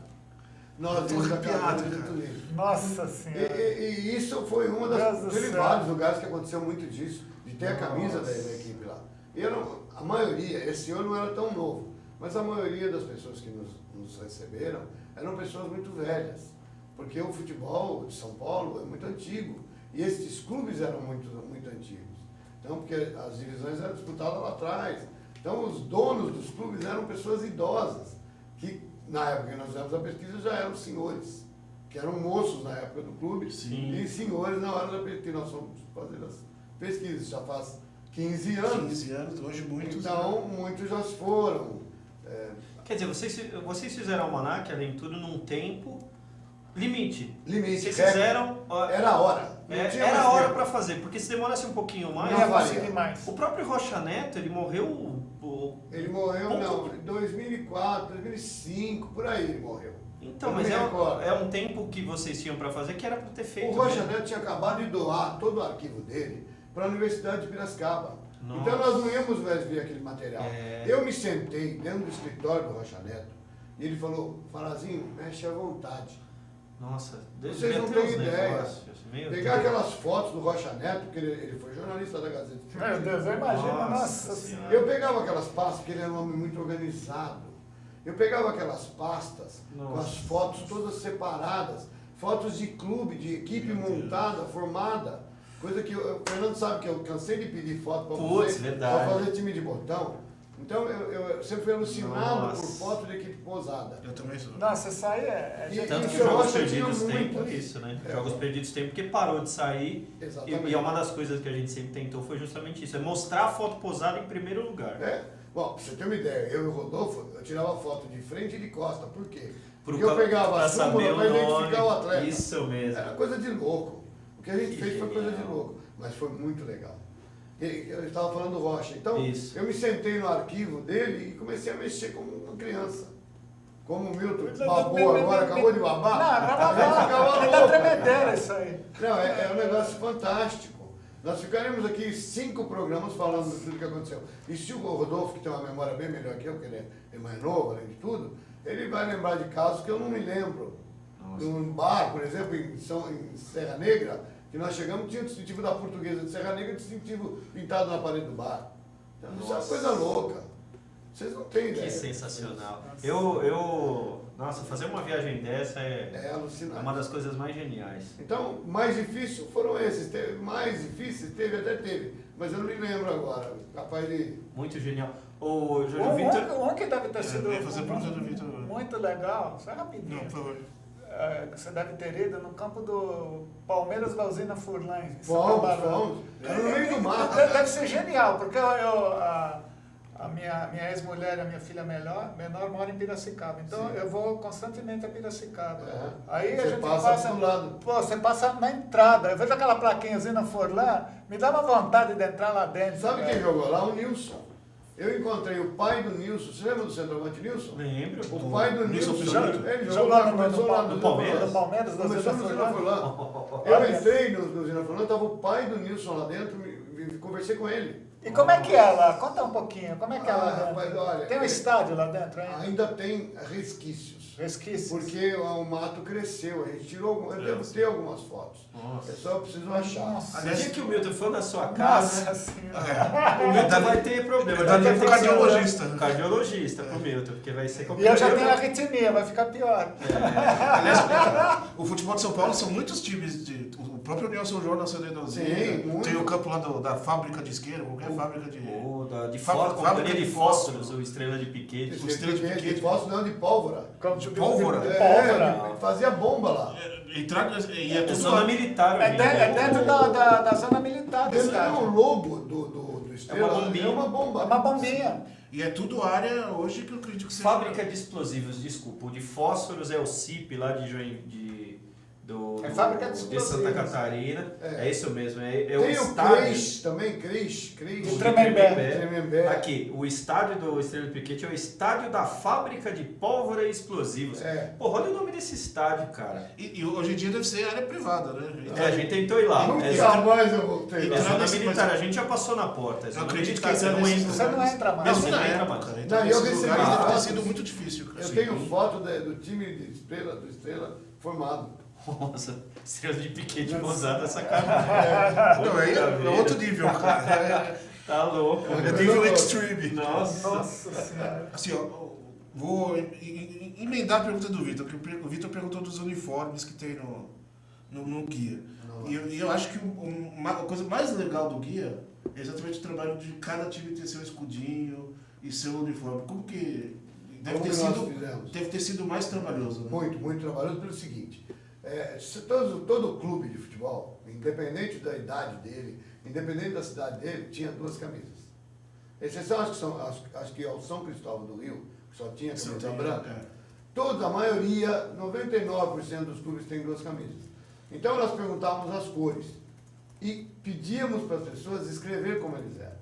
Nós
Tô
vimos a
arrepiado,
camisa de
cara.
Getulina.
Nossa
E,
Senhora.
e isso foi uma
Deus
das.
do
Teve
céu.
vários lugares que aconteceu muito disso, de ter a camisa da
Nossa.
equipe lá. E a maioria, esse ano não era tão novo, mas a maioria das pessoas que nos receberam eram pessoas muito velhas. Porque o futebol de São Paulo é muito antigo. E esses clubes eram muito, muito antigos. Então, porque as divisões eram disputadas lá atrás. Então, os donos dos clubes eram pessoas idosas, que na época que nós fizemos a pesquisa já eram senhores, que eram moços na época do clube,
Sim.
e senhores na hora da pesquisa, que nós fomos fazer as pesquisas, já faz 15 anos.
15 anos, hoje muitos.
Então, muitos já se foram.
Quer dizer, vocês fizeram o almanac, além de tudo, num tempo limite.
Limite,
Vocês
regra.
fizeram...
Era a hora. Não tinha
Era
mais
a hora
tempo.
para fazer, porque se demorasse um pouquinho mais...
Não ia
valia.
conseguir mais.
O próprio Rocha Neto, ele morreu...
Ele morreu,
pouco-
não, em 2004, 2005, por aí ele morreu.
Então,
Eu
mas
me recordo.
é um tempo que vocês tinham para fazer que era para ter feito.
O Rocha
mesmo.
Neto tinha acabado de doar todo o arquivo dele para a Universidade de Piracicaba.
Nossa.
Então nós não íamos mais ver aquele material.
É.
Eu me sentei dentro do escritório do Rocha Neto e ele falou, Farazinho, mexe à vontade.
Nossa,
Vocês não
devia ter
têm
uns
ideia.
negócios, meu
Pegar
Deus.
aquelas fotos do Rocha Neto, porque ele foi jornalista da Gazeta.
Meu Deus, eu imagino,
Nossa
nossa
Senhora.
senhora.
Eu pegava aquelas pastas, porque ele era um homem muito organizado. Eu pegava aquelas pastas com as
Nossa.
fotos todas separadas, fotos de clube, de equipe montada, formada. Coisa que o Fernando sabe que eu cansei de pedir foto para
Putz,
você,
verdade.
para fazer time de botão. Então eu sempre fui alucinado
Nossa.
por foto de equipe posada.
Eu também sou.
Nossa, isso aí é
E-
gente.
Tanto que
Isso eu
Jogos
acho que tinha
Perdidos tem por
muitas.
isso, né?
É.
Jogos Perdidos tem porque parou de sair.
Exatamente.
E é uma das coisas que a gente sempre tentou foi justamente isso, é mostrar a foto posada em primeiro lugar.
É. Bom, pra você ter uma ideia, eu e o Rodolfo, eu tirava foto de frente e de costa. Por quê?
Pro
Porque eu pegava
pra
a
saber
súmula
o
para identificar o
nome.
atleta.
Isso mesmo.
Era coisa de louco. O que a gente
Que
fez foi coisa de
genial.
louco, mas foi muito legal. E eu estava falando do Rocha. Então,
Isso.
eu me sentei no arquivo dele e comecei a mexer como uma criança. Como o Milton babou agora, acabou de babar.
Não, pra
a gente ficava
babar. Me dá
louco.
tremedeira isso aí.
Não, é um negócio fantástico. Nós ficaremos aqui 5 programas falando de tudo que aconteceu. E se o Rodolfo, que tem uma memória bem melhor que eu, porque ele é mais novo, além de tudo, ele vai lembrar de casos que eu não me lembro.
Nossa.
Num bar, por exemplo, em Serra Negra, que nós chegamos, tinha o distintivo da Portuguesa de Serra Negra e o distintivo pintado na parede do bar. Então, isso é uma
Nossa.
coisa louca. Vocês não têm ideia.
Que sensacional.
Nossa.
Nossa, fazer uma viagem dessa
É
é
alucinante.
uma das coisas mais geniais.
Então, mais difícil foram esses. Mais difíceis teve, mas eu não me lembro agora. Capaz de.
Muito genial. O Júlio Vitor.
Um que deve ter sido
eu ia fazer a pergunta do Vitor.
muito legal, isso é rapidinho.
Não, por favor.
Que você deve ter ido no campo do Palmeiras da usina Furlan. em São
Fomos,
Bárbara.
fomos. Era no meio do mato.
Deve ser genial, porque a minha ex-mulher e a minha filha menor moram em Piracicaba. Então
Sim.
eu vou constantemente a Piracicaba.
É.
Aí a
Você
gente
passa do lado.
Pô, você passa na entrada. Eu vejo aquela plaquinha usina Furlan, me dá uma vontade de entrar lá dentro.
Sabe
né?
quem jogou lá? O Nilson. Eu encontrei o pai do Nilson. Você lembra do centroavante Nilson?
Lembro.
O pai do
Nilson
Nilson.
Pizarro.
Ele
Jogou
jogou lá,
no
começou lá
no Palmeiras.
No Palmeiras, da
Começou no
usina
Zina
Furlan.
Furlan. Eu entrei no Zina Furlan, estava o pai do Nilson lá dentro, conversei com ele.
E como é que é lá? Conta um pouquinho. Como é que é lá dentro?
Rapaz, olha,
Tem um estádio lá dentro, hein?
ainda tem resquícios.
Resquícios.
Porque o mato cresceu, a gente tirou, eu devo ter algumas fotos.
Nossa.
É só eu preciso achar.
Nossa.
O dia que o Milton for na sua casa,
Nossa senhora.
o Milton vai ter problema.
Vai dar
Vai ter
pro
que ser
cardiologista.
um cardiologista pro Milton, porque vai ser
E eu
complicado.
já tenho arritmia, vai ficar pior.
Aliás, o futebol de São Paulo são muitos times. O próprio União São João nasceu dentro da
Sim,
usina.
muito.
Tem o campo lá da fábrica de isqueiro, qualquer fábrica de.
Ou de
Fábrica
companhia de
de
fósforos,
fósforo.
ou estrela de piquete.
Os trilhos de piquete.
De fósforo, não, de pólvora.
De pólvora?
De
É,
pólvora.
ele fazia bomba lá.
Entrar e é
É
tudo
zona militar.
É,
hoje em dia.
é dentro da zona militar do
Dentro do
estádio.
logo do Estrela,
bombinha.
é uma bomba.
É uma bombinha.
E é tudo área hoje que eu acredito que seja.
Fábrica de explosivos, desculpa. O de fósforos é o CIP lá de
É fábrica de
de
explosivos.
Santa Catarina.
É.
É isso mesmo. É o
Tem o
estádio.
Cres também, Cres.
De Tremembé.
Tremembé.
Aqui, o estádio do Estrela de Piquete é o estádio da fábrica de pólvora e explosivos.
É.
Porra, olha o nome desse estádio, cara.
E hoje em dia deve ser área privada, né?
É, a gente tentou ir lá.
Nunca
É zona,
mais eu voltei
E
lá.
é zona
nesse-
militar, a gente já passou na porta. É
Eu
zona
acredito que
militar,
entrar
você não
nesses
entra.
Você não entra mais.
Mesmo
Você
na
não entra
época.
mais.
Então,
Não, eu
nesses
recebi
lugares deve ter
fotos.
sido muito difícil, cara.
Eu tenho foto do time de Estrela, do Estrela formado.
Nossa, estrela de piquete posada, sacanagem.
Não, aí é outro nível, cara.
Tá louco.
É nível extreme.
Nossa.
Nossa senhora.
Assim, ó, vou emendar a pergunta do Vitor, porque o Vitor perguntou dos uniformes que tem no guia. E eu acho que a coisa mais legal do guia é exatamente o trabalho de cada time ter seu escudinho e seu uniforme. Como que deve
Como
ter
que nós
sido,
fizemos?
deve ter sido mais trabalhoso, né?
Muito, muito trabalhoso pelo seguinte. Se todo clube de futebol, independente da idade dele, independente da cidade dele, tinha 2 camisas. Exceção acho que ao São Cristóvão do Rio, que só tinha
Só
camisa
tem-
branca.
é.
Toda a maioria, 99% dos clubes têm 2 camisas. Então nós perguntávamos as cores e pedíamos para as pessoas escrever como eles eram.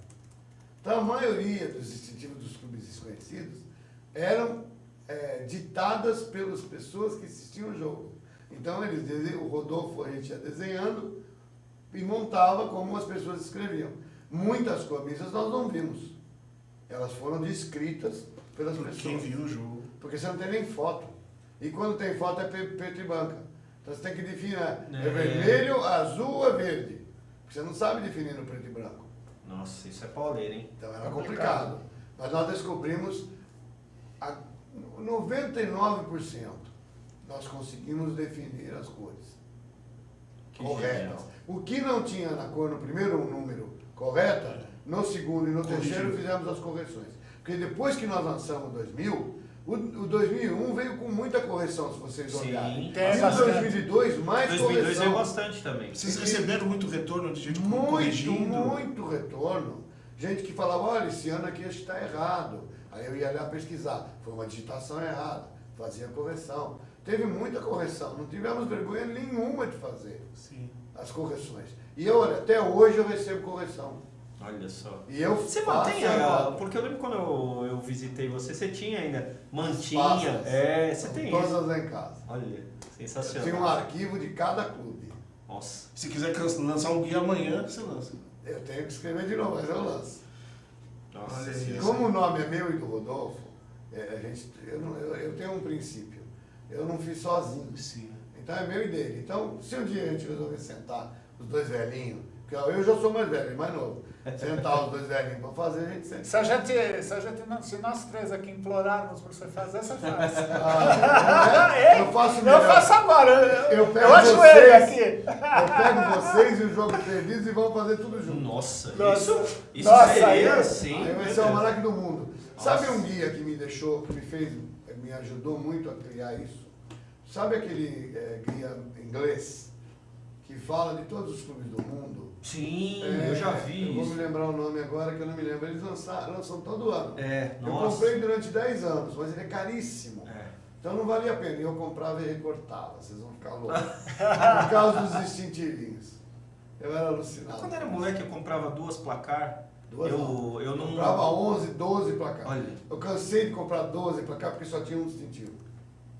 Então a maioria dos distintivos dos clubes desconhecidos eram ditadas pelas pessoas que assistiam o jogo. Então o Rodolfo a gente ia desenhando e montava como as pessoas escreviam. Muitas camisas nós não vimos. Elas foram descritas pelas
Por
pessoas.
quem viu o jogo.
Porque você não tem nem foto. E quando tem foto é preto e branca. Então você tem que definir, é vermelho, azul, é verde. Porque você não sabe definir no preto e branco.
Nossa, isso é pauleira, hein?
Então era complicado. Mas nós descobrimos 99% nós conseguimos definir as cores corretas.
genial.
O que não tinha na cor no primeiro número correta, no segundo e no terceiro fizemos as correções. Porque depois que nós lançamos o 2000, o 2001 veio com muita correção, se vocês
Sim,
olharem.
tem
E o
bastante.
2002, mais
2002
correção.
veio bastante também.
Vocês receberam muito retorno de gente
Muito,
corrigindo?
muito retorno. Gente que falava, olha, esse ano aqui acho que está errado. Aí eu ia lá pesquisar. Foi uma digitação errada. Fazia correção. Teve muita correção. Não tivemos vergonha nenhuma de fazer
Sim.
as correções. E eu, olha, até hoje eu recebo correção.
Olha só.
E eu
Você
faço
mantém
agora.
porque eu lembro quando eu visitei você tinha ainda mantinha.
Pastas.
Você
São
tem
todas
isso.
lá em casa.
Olha,
Eu
sensacional.
tenho um arquivo de cada clube.
Nossa.
Se quiser lançar um guia amanhã, você lança.
Eu tenho que escrever de novo, mas eu lanço.
Nossa
Olha
senhora.
isso.
Como o nome é meu e do Rodolfo, eu tenho um princípio. Eu não fiz sozinho.
Sim.
Então é meu e dele. Então, se um dia a gente resolver sentar os dois velhinhos, porque eu já sou mais velho, ele mais novo, sentar os dois velhinhos para fazer, a gente senta.
Se nós três aqui implorarmos para você fazer, você faz.
Eu faço
Eu
melhor.
faço agora.
Eu pego
Eu acho
vocês.
ele aqui.
Eu pego vocês e os jogos perdidos e vamos fazer tudo junto.
Nossa,
Nossa.
isso
Nossa,
seria
aí-
assim.
Aí vai
meu
ser o
Deus.
almanaque do mundo. Sabe
Nossa.
um guia que me deixou, que me ajudou muito a criar isso? Sabe aquele guia inglês que fala de todos os clubes do mundo?
Sim,
É,
eu já vi
Eu vou
isso.
me lembrar o nome agora que eu não me lembro. Eles lançam todo ano.
É,
Eu
nossa.
comprei durante 10 anos, mas ele é caríssimo.
É.
Então não valia a pena. Eu comprava e recortava. Vocês vão ficar loucos. Por causa dos distintivinhos. Eu era alucinado.
Quando eu era moleque, eu comprava 2 placar.
Duas não.
Eu não.
Comprava 11, 12 pra cá.
Olha.
Eu cansei de comprar 12 pra cá porque só tinha um distintivo.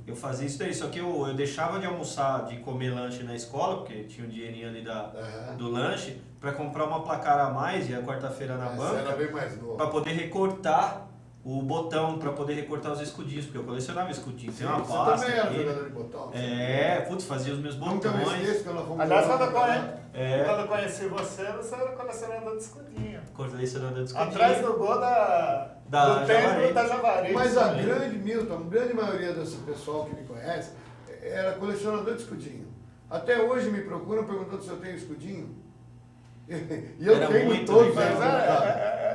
Eu fazia isso daí, só que eu deixava de almoçar, de comer lanche na escola, porque tinha um dinheirinho ali
Aham.
do lanche, pra comprar uma placar a mais, ia quarta-feira na
Essa
banca,
era bem mais novo.
pra poder recortar o botão, pra poder recortar os escudinhos, porque eu colecionava escudinhos. Tem uma
Você
pasta
também era
aqui.
jogador de botão?
Putz, fazia os meus
Nunca me
botões.
esqueço quando nós fomos
Aliás,
jogar
quando
no campeonato.
eu conheci você era colecionador de escudinho.
Colecionador de escudinhos.
Atrás do gol do templo
Javari.
da Javari.
Mas a
Sim.
grande maioria desse pessoal que me conhece era colecionador de escudinho. Até hoje me procuram perguntando se eu tenho escudinho. E eu
Era
tenho
muito
todos
legal.
eles.
Mas
no carro.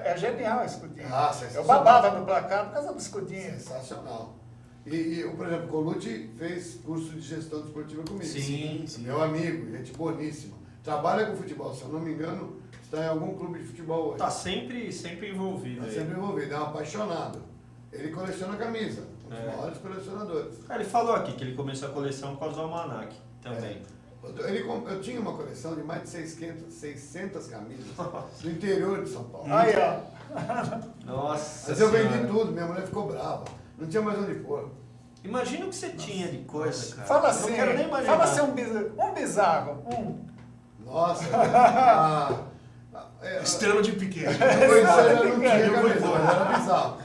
é genial esse escudinho.
Ah,
Eu
sensacional.
babava no placar por causa do escudinho.
Sensacional. Por exemplo, o Colucci fez curso de gestão desportiva comigo.
Sim,
Meu amigo, gente boníssima. Trabalha com futebol, se eu não me engano, está em algum clube de futebol hoje.
Tá sempre envolvido
Está
aí.
sempre envolvido, é um apaixonado. Ele coleciona camisa, um dos maiores colecionadores.
Ele falou aqui que ele começou a coleção com os almanac também.
Eu tinha uma coleção de mais de 600 camisas do interior de São Paulo.
Aí, ó.
Nossa
Mas eu
Senhora.
vendi tudo, minha mulher ficou brava. Não tinha mais onde pôr.
Imagina o que você tinha de coisa, cara.
Fala
Eu
assim,
não quero nem imaginar.
fala assim um bizarro.
Nossa,
Estrela de pequeno.
Pois é, não tinha
Eu vou
camisa,
embora.
mas era bizarro.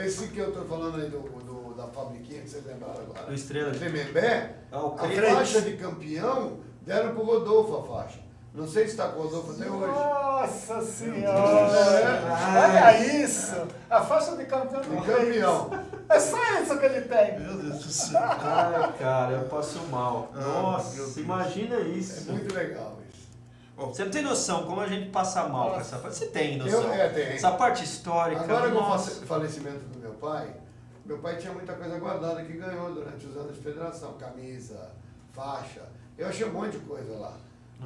Esse que eu tô falando aí da fabriquinha, que vocês lembraram agora.
Do Estrela de-
Tremembé,
Ah, o
a
Crete.
faixa de campeão deram pro Rodolfo a faixa. Não sei se está com o Rodolfo até hoje.
Nossa
Deus.
senhora! Olha isso! A faixa de campeão do
De campeão.
É só isso que ele tem.
Meu Deus do céu.
Ai, cara, eu passo mal.
Ah, meu
Nossa,
Deus.
imagina
É
isso.
muito legal isso.
Você não tem noção como a gente passa mal com essa parte. Você tem noção.
Tenho.
Essa parte histórica.
Agora com o
nossa.
falecimento do meu pai tinha muita coisa guardada que ganhou durante os anos de federação. Camisa, faixa. Eu achei um monte de coisa lá.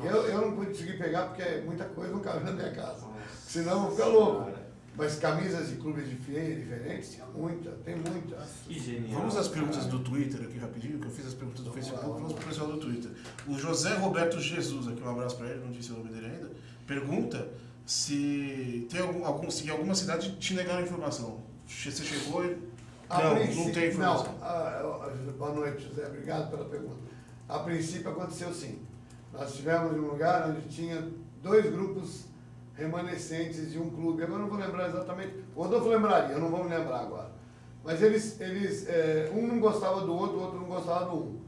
Eu não consegui pegar porque muita coisa não cabe na minha casa. Senão eu vou ficar louco.
Senhora.
Mas camisas de clubes diferentes tinha muita, tem muita.
Que genial.
Vamos às perguntas do Twitter aqui rapidinho, que eu fiz as perguntas do
Vamos lá,
Facebook,
vamos
vamos
lá.
pro pessoal do Twitter. O José Roberto Jesus, aqui um abraço para ele, não disse o nome dele ainda, pergunta se tem se em alguma cidade te negaram informação. Você chegou e... Não tem informação.
Boa noite, José. Obrigado pela pergunta. A princípio aconteceu sim. Nós estivemos em um lugar onde tinha 2 grupos remanescentes de um clube. Agora eu não vou lembrar exatamente. O Rodolfo lembraria, eu não vou me lembrar agora. Mas um não gostava do outro, o outro não gostava do um.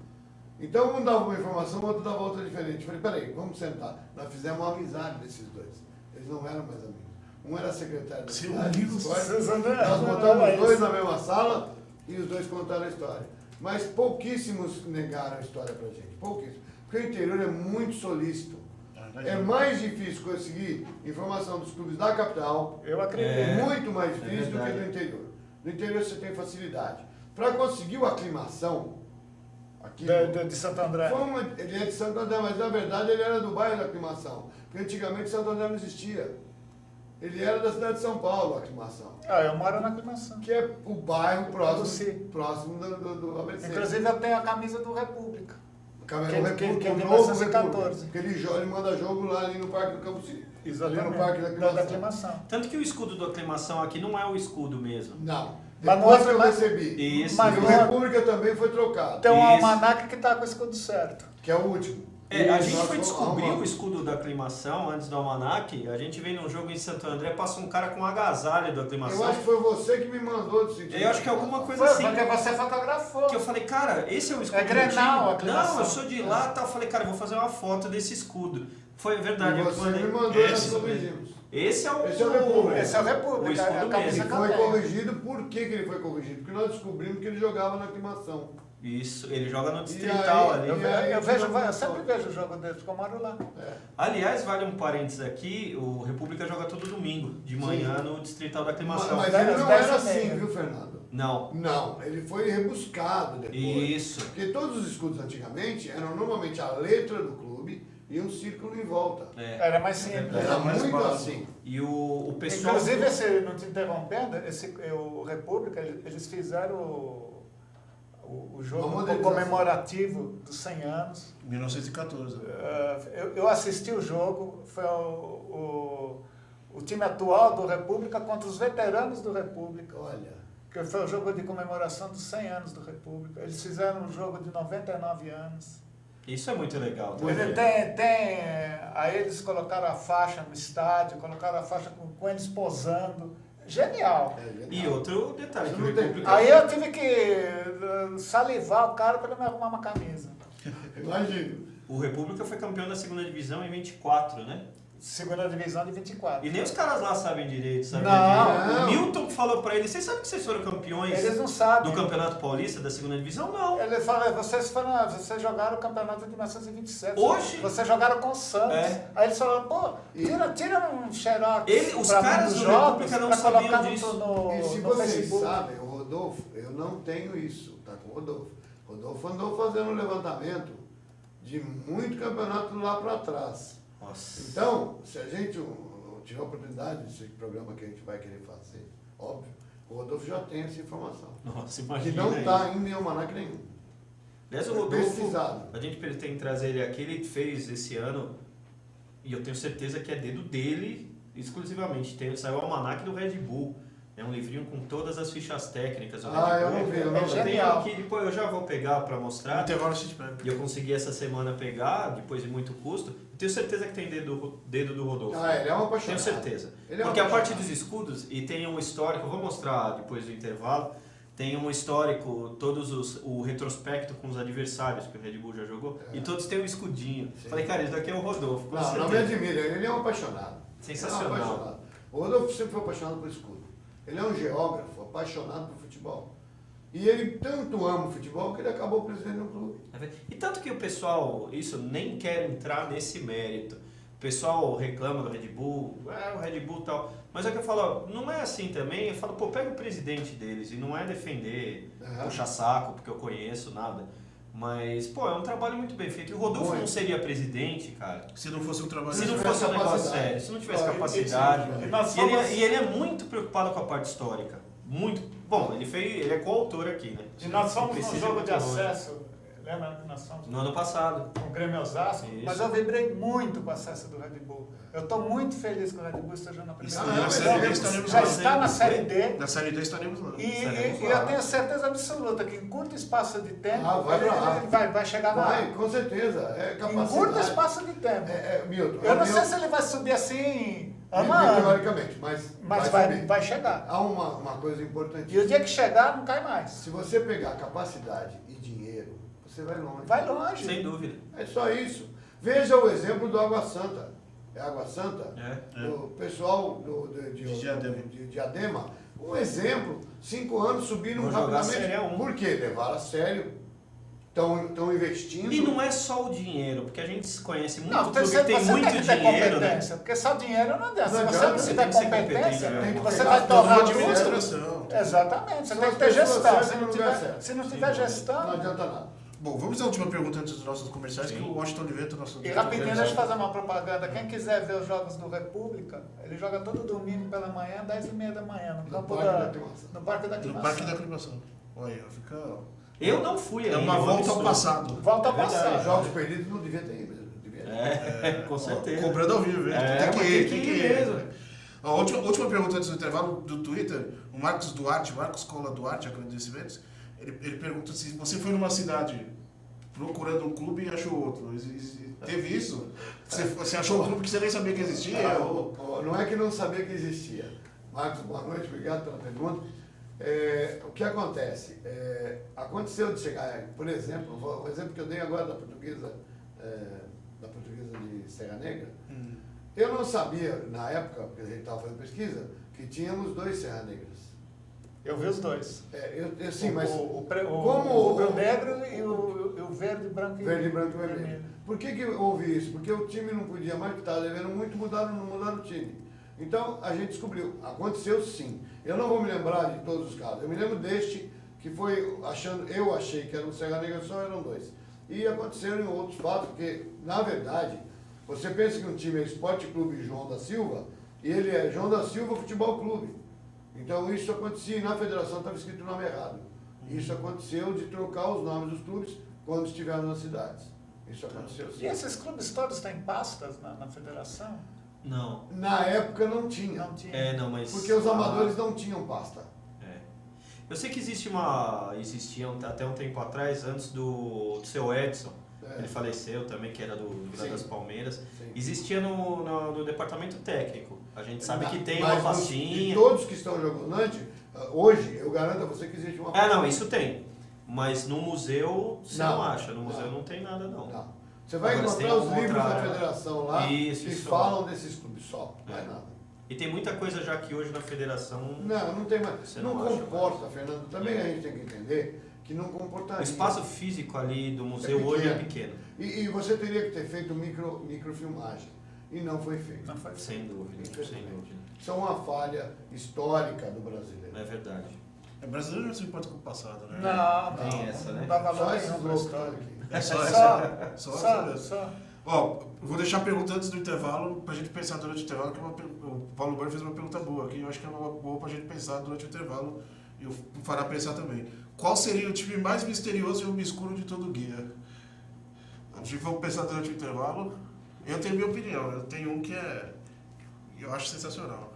Então um dava uma informação, o outro dava outra diferente. Eu falei, peraí, vamos sentar. Nós fizemos uma amizade desses dois. Eles não eram mais amigos. Um era secretário da cidade, nós botamos os dois na mesma sala e os dois contaram a história. Mas pouquíssimos negaram a história pra gente, pouquíssimos. Porque o interior é muito solícito. É mais difícil conseguir informação dos clubes da capital.
Eu acredito.
É muito mais difícil do que do interior. No interior você tem facilidade. Para conseguir a aclimação, aqui,
De Santo André.
ele é de Santo André, mas na verdade ele era do bairro da aclimação. Porque antigamente Santo André não existia. Ele era da cidade de São Paulo, a aclimação.
Eu moro na aclimação.
Que é o bairro próximo do ABC.
Inclusive eu tenho a camisa do República.
Que é
de
o novo
1914.
Porque ele manda jogo lá ali no Parque do Campo Sim.
Exatamente.
Ali no Parque da
aclimação.
Tanto que o escudo da aclimação aqui não é o escudo mesmo.
Não.
Mas
Depois
não
que eu
é-
recebi.
Isso.
Mas
E o
não é-
República também foi trocado.
Tem um
Isso.
almanaque que tá com o escudo certo.
Que é o último.
A
Isso,
gente
nós
foi
fomos
descobrir
arrumar.
o escudo da aclimação antes do almanaque. A gente veio num jogo em Santo André, passa um cara com um agasalho da aclimação.
Eu acho que foi você que me mandou do sentido.
Eu acho que é alguma coisa
Foi
assim.
porque você fotografou.
Que eu falei, cara, esse é o escudo
É
do
Grenal,
time?
a aclimação.
Não, eu sou de lá e tal. Eu falei, cara, eu vou fazer uma foto desse escudo. Foi verdade.
E
eu
você
mandei.
me mandou e nós
Esse
corrigimos.
Esse é o
República.
Esse é o República,
O escudo
a camisa
mesmo.
Ele
que eu
foi
tenho.
corrigido, por que ele foi corrigido? Porque nós descobrimos que ele jogava na aclimação.
Isso, ele joga no distrital
aí,
ali.
Eu sempre vejo o jogo deles, porque eu moro lá.
Aliás, vale um parênteses aqui, o República joga todo domingo, de manhã no distrital da aclimação.
Mas ele não
10
era
e meia.
assim, viu, Fernando?
Não.
Não, ele foi rebuscado depois.
Isso.
Porque todos os escudos antigamente eram normalmente a letra do clube e um círculo em volta.
É.
Era mais simples.
Era
mais
muito
básico.
assim.
E o pessoal.
Inclusive, não te interrompendo, o República, eles fizeram o jogo
Uma modernização.
comemorativo dos 100 anos.
1914.
Eu assisti o jogo, foi o time atual do República contra os veteranos do República.
Olha,
Que foi o jogo de comemoração dos 100 anos do República. Eles fizeram um jogo de 99 anos.
Isso é muito legal. tá
Ele
vendo?
aí eles colocaram a faixa no estádio, colocaram a faixa com eles posando. Genial.
E outro detalhe, que o
Não tem-
República.
Aí eu tive que salivar o cara para ele me arrumar uma camisa.
imagino.
O República foi campeão da segunda divisão em 24, né?
Segunda divisão de 24.
E nem os caras lá sabem direito, sabe?
Não.
O Milton falou pra eles, vocês sabem que vocês foram campeões
Eles não sabem.
do Campeonato Paulista da segunda divisão? Não.
Ele fala, vocês jogaram o campeonato de 1927.
Hoje?
Vocês jogaram com o Santos.
É.
Aí eles falaram, pô, tira um xerox.
Os
pra mim
caras
dos
do
jogos
República não
pra
sabiam
colocar
disso.
E se
no
vocês
Facebook.
sabem, o Rodolfo, eu não tenho isso, tá com o Rodolfo. O Rodolfo andou fazendo um levantamento de muito campeonato lá para trás.
Nossa.
Então, se a gente tiver a oportunidade desse programa que a gente vai querer fazer, óbvio, o Rodolfo já tem essa informação.
Nossa,
Que
imagina
não
isso.
está ainda em almanac nenhum.
Aliás, o
Foi
Rodolfo,
pesquisado.
a gente pretende trazer ele aqui, ele fez esse ano, e eu tenho certeza que é dedo dele exclusivamente. Saiu o almanac do Red Bull. É um livrinho com todas as fichas técnicas do Red Bull.
Eu não vi, eu não
É
vi.
Eu tenho
genial.
aqui, depois eu já vou pegar para
No
mostrar.
intervalo a gente pega.
E eu consegui essa semana pegar, depois de muito custo. Eu tenho certeza que tem dedo do Rodolfo.
Ele é um
Tenho
apaixonado.
certeza.
Ele é um
Porque a parte
apaixonado.
dos escudos, e tem um histórico, eu vou mostrar depois do intervalo, tem um histórico, o retrospecto com os adversários que o Red Bull já jogou, e todos têm um escudinho.
Sim.
Falei, cara, isso daqui é o Rodolfo. com
Não me
certeza.
admira, ele é um apaixonado.
Sensacional.
Ele é um apaixonado. O Rodolfo sempre foi apaixonado por escudo. Ele é um geógrafo, apaixonado por futebol. E ele tanto ama o futebol que ele acabou presidente do clube.
E tanto que o pessoal, isso, nem quer entrar nesse mérito. O pessoal reclama do Red Bull, o Red Bull e tal. Mas é que eu falo, ó, não é assim também. Eu falo, pô, pega o presidente deles. E não é defender, puxar saco, porque eu conheço, nada. Mas, pô, é um trabalho muito bem feito. E o Rodolfo
Muito.
não seria presidente, cara.
Se não fosse um trabalho...
Se não
tivesse
fosse um negócio
capacidade.
sério, se não tivesse
Ó,
capacidade.
E nós
E ele,
somos-
e ele é muito preocupado com a parte histórica. Muito. Bom, ele é coautor aqui, né?
E nós fomos
Precisa
no
ir
jogo
muito
de
longe.
acesso, lembra que nós fomos
No ano passado.
com o Grêmio Osasco?
Isso.
Mas eu vibrei muito com o acesso do Red Bull. Eu estou muito feliz que o Red Bull esteja na primeira
E na
divisão.
Série D estaremos
Já
lá,
está na Série D.
Na Série D estaremos lá.
E
Estaremos lá.
eu tenho certeza absoluta que em curto espaço de tempo
vai
ele vai chegar
Vai,
lá.
com certeza. É
Em
capacidade.
curto espaço de tempo.
Milton,
Eu não sei se ele vai subir assim ano a ano,
teoricamente, mas subir.
vai chegar.
Há uma coisa
E
importantíssima.
o dia que chegar, não cai mais.
Se você pegar capacidade e dinheiro, você vai longe.
Vai longe.
Sem dúvida.
É só isso. Veja o exemplo do Água Santa. É Água Santa?
É.
O pessoal de Diadema. Um exemplo, 5 anos subindo
Vão jogar
rapidamente.
Série A1.
Por quê? Levaram a sério. Estão investindo.
E não é só o dinheiro, porque a gente se conhece muito
Não,
clube
você
que tem
tem
muito
que ter
dinheiro, né?
competência, porque só dinheiro não adianta. Se
Não
você
adianta,
não
tem
tiver
que ser
competência,
competente, né?
Tem que
você
pegar
vai
as
torrar
pessoas
tudo.
administração.
Exatamente, você
São
tem
as
que ter
pessoas
gestão.
certas
Se
no
não
lugar
tiver,
certo.
se não
Sem
tiver
dúvida.
Não
gestão...
adianta nada.
Bom, vamos à última pergunta antes dos nossos comerciais,
Sim.
que o Washington Oliveto, nosso
E rapidinho, deixa eu fazer uma propaganda. Quem quiser ver os jogos do República, ele joga todo domingo pela manhã, 10h30 da manhã, no campo
Parque da
da...
Aclimação.
No Parque da
No
Aclimação.
Parque da Aclimação. Olha, fica...
Eu não fui
É
ainda.
uma
eu
volta ao
absurdo.
passado.
Volta ao
É verdade.
passado.
Jogos perdidos não devia ter ido mesmo. Devia ter.
Com certeza.
Cobrando ao vivo, hein?
É,
tem que ir,
tem que ir mesmo.
A última pergunta antes do intervalo do Twitter, o Marcos Cola Duarte, agradecimentos, ele pergunta se você foi numa cidade procurando um clube e achou outro. Teve isso? Você achou um clube que você nem sabia que existia?
Não é que não sabia que existia. Marcos, boa noite, obrigado pela pergunta. O que acontece? Aconteceu de chegar, por exemplo, o exemplo que eu dei agora da portuguesa de Serra Negra, eu não sabia, na época, porque a gente estava fazendo pesquisa, que tínhamos 2 Serra Negras.
Eu vi os dois.
Sim, mas
O
como
rubro-negro e o verde, branco e
verde, branco e vermelho. Por que houve isso? Porque o time não podia mais, que estava devendo muito, não mudaram o time. Então, a gente descobriu. Aconteceu sim. Eu não vou me lembrar de todos os casos. Eu me lembro deste, que foi eu achei que era um Serra Negra só, eram 2. E aconteceram em outros fatos, porque, na verdade, você pensa que um time é Esporte Clube João da Silva, e ele é João da Silva Futebol Clube. Então, isso acontecia, e na federação estava escrito o nome errado. Isso aconteceu de trocar os nomes dos clubes quando estiveram nas cidades. Isso aconteceu sim.
E esses clubes todos têm pastas na federação?
Não.
Na época não tinha.
Não tinha.
Não, mas...
Porque os amadores não tinham pasta.
Eu sei que existia até um tempo atrás, antes do seu Edson, ele faleceu também, que era do Vila das Palmeiras.
Sim.
Existia no departamento técnico. A gente sabe que tem
Mas
uma pastinha.
de todos que estão jogando hoje, eu garanto a você que existe uma
Não, isso tem. Mas no museu você não acha. No museu não tem nada, não.
Não. Você vai
Agora, se tem
encontrar os
alguma
livros
outra-
da federação lá
Isso,
que
só.
falam desses clubes só, não é nada.
E tem muita coisa já que hoje na federação...
Não tem mais.
Você
Não
não acha
comporta, Fernando. Também a gente tem que entender que não comportaria.
O espaço físico ali do museu hoje é pequeno.
E você teria que ter feito microfilmagem. E não foi feito.
Não foi
Sem dúvida, sem
Infelizmente.
dúvida.
Isso é uma falha histórica do brasileiro.
É verdade.
Brasileiro não se importa com o passado, né?
Não,
Tem essa, né?
Não dá valor
Só
nenhum
esses
pra
loucos
história.
aqui.
É só
Só,
essa mesmo.
só.
Ó, vou deixar a pergunta antes do intervalo, pra gente pensar durante o intervalo, que o Paulo Bani fez uma pergunta boa aqui, eu acho que é uma boa pra gente pensar durante o intervalo, e o fará pensar também. Qual seria o time mais misterioso e obscuro de todo o guia? A gente vai pensar durante o intervalo. Eu tenho minha opinião, eu tenho um que eu acho sensacional.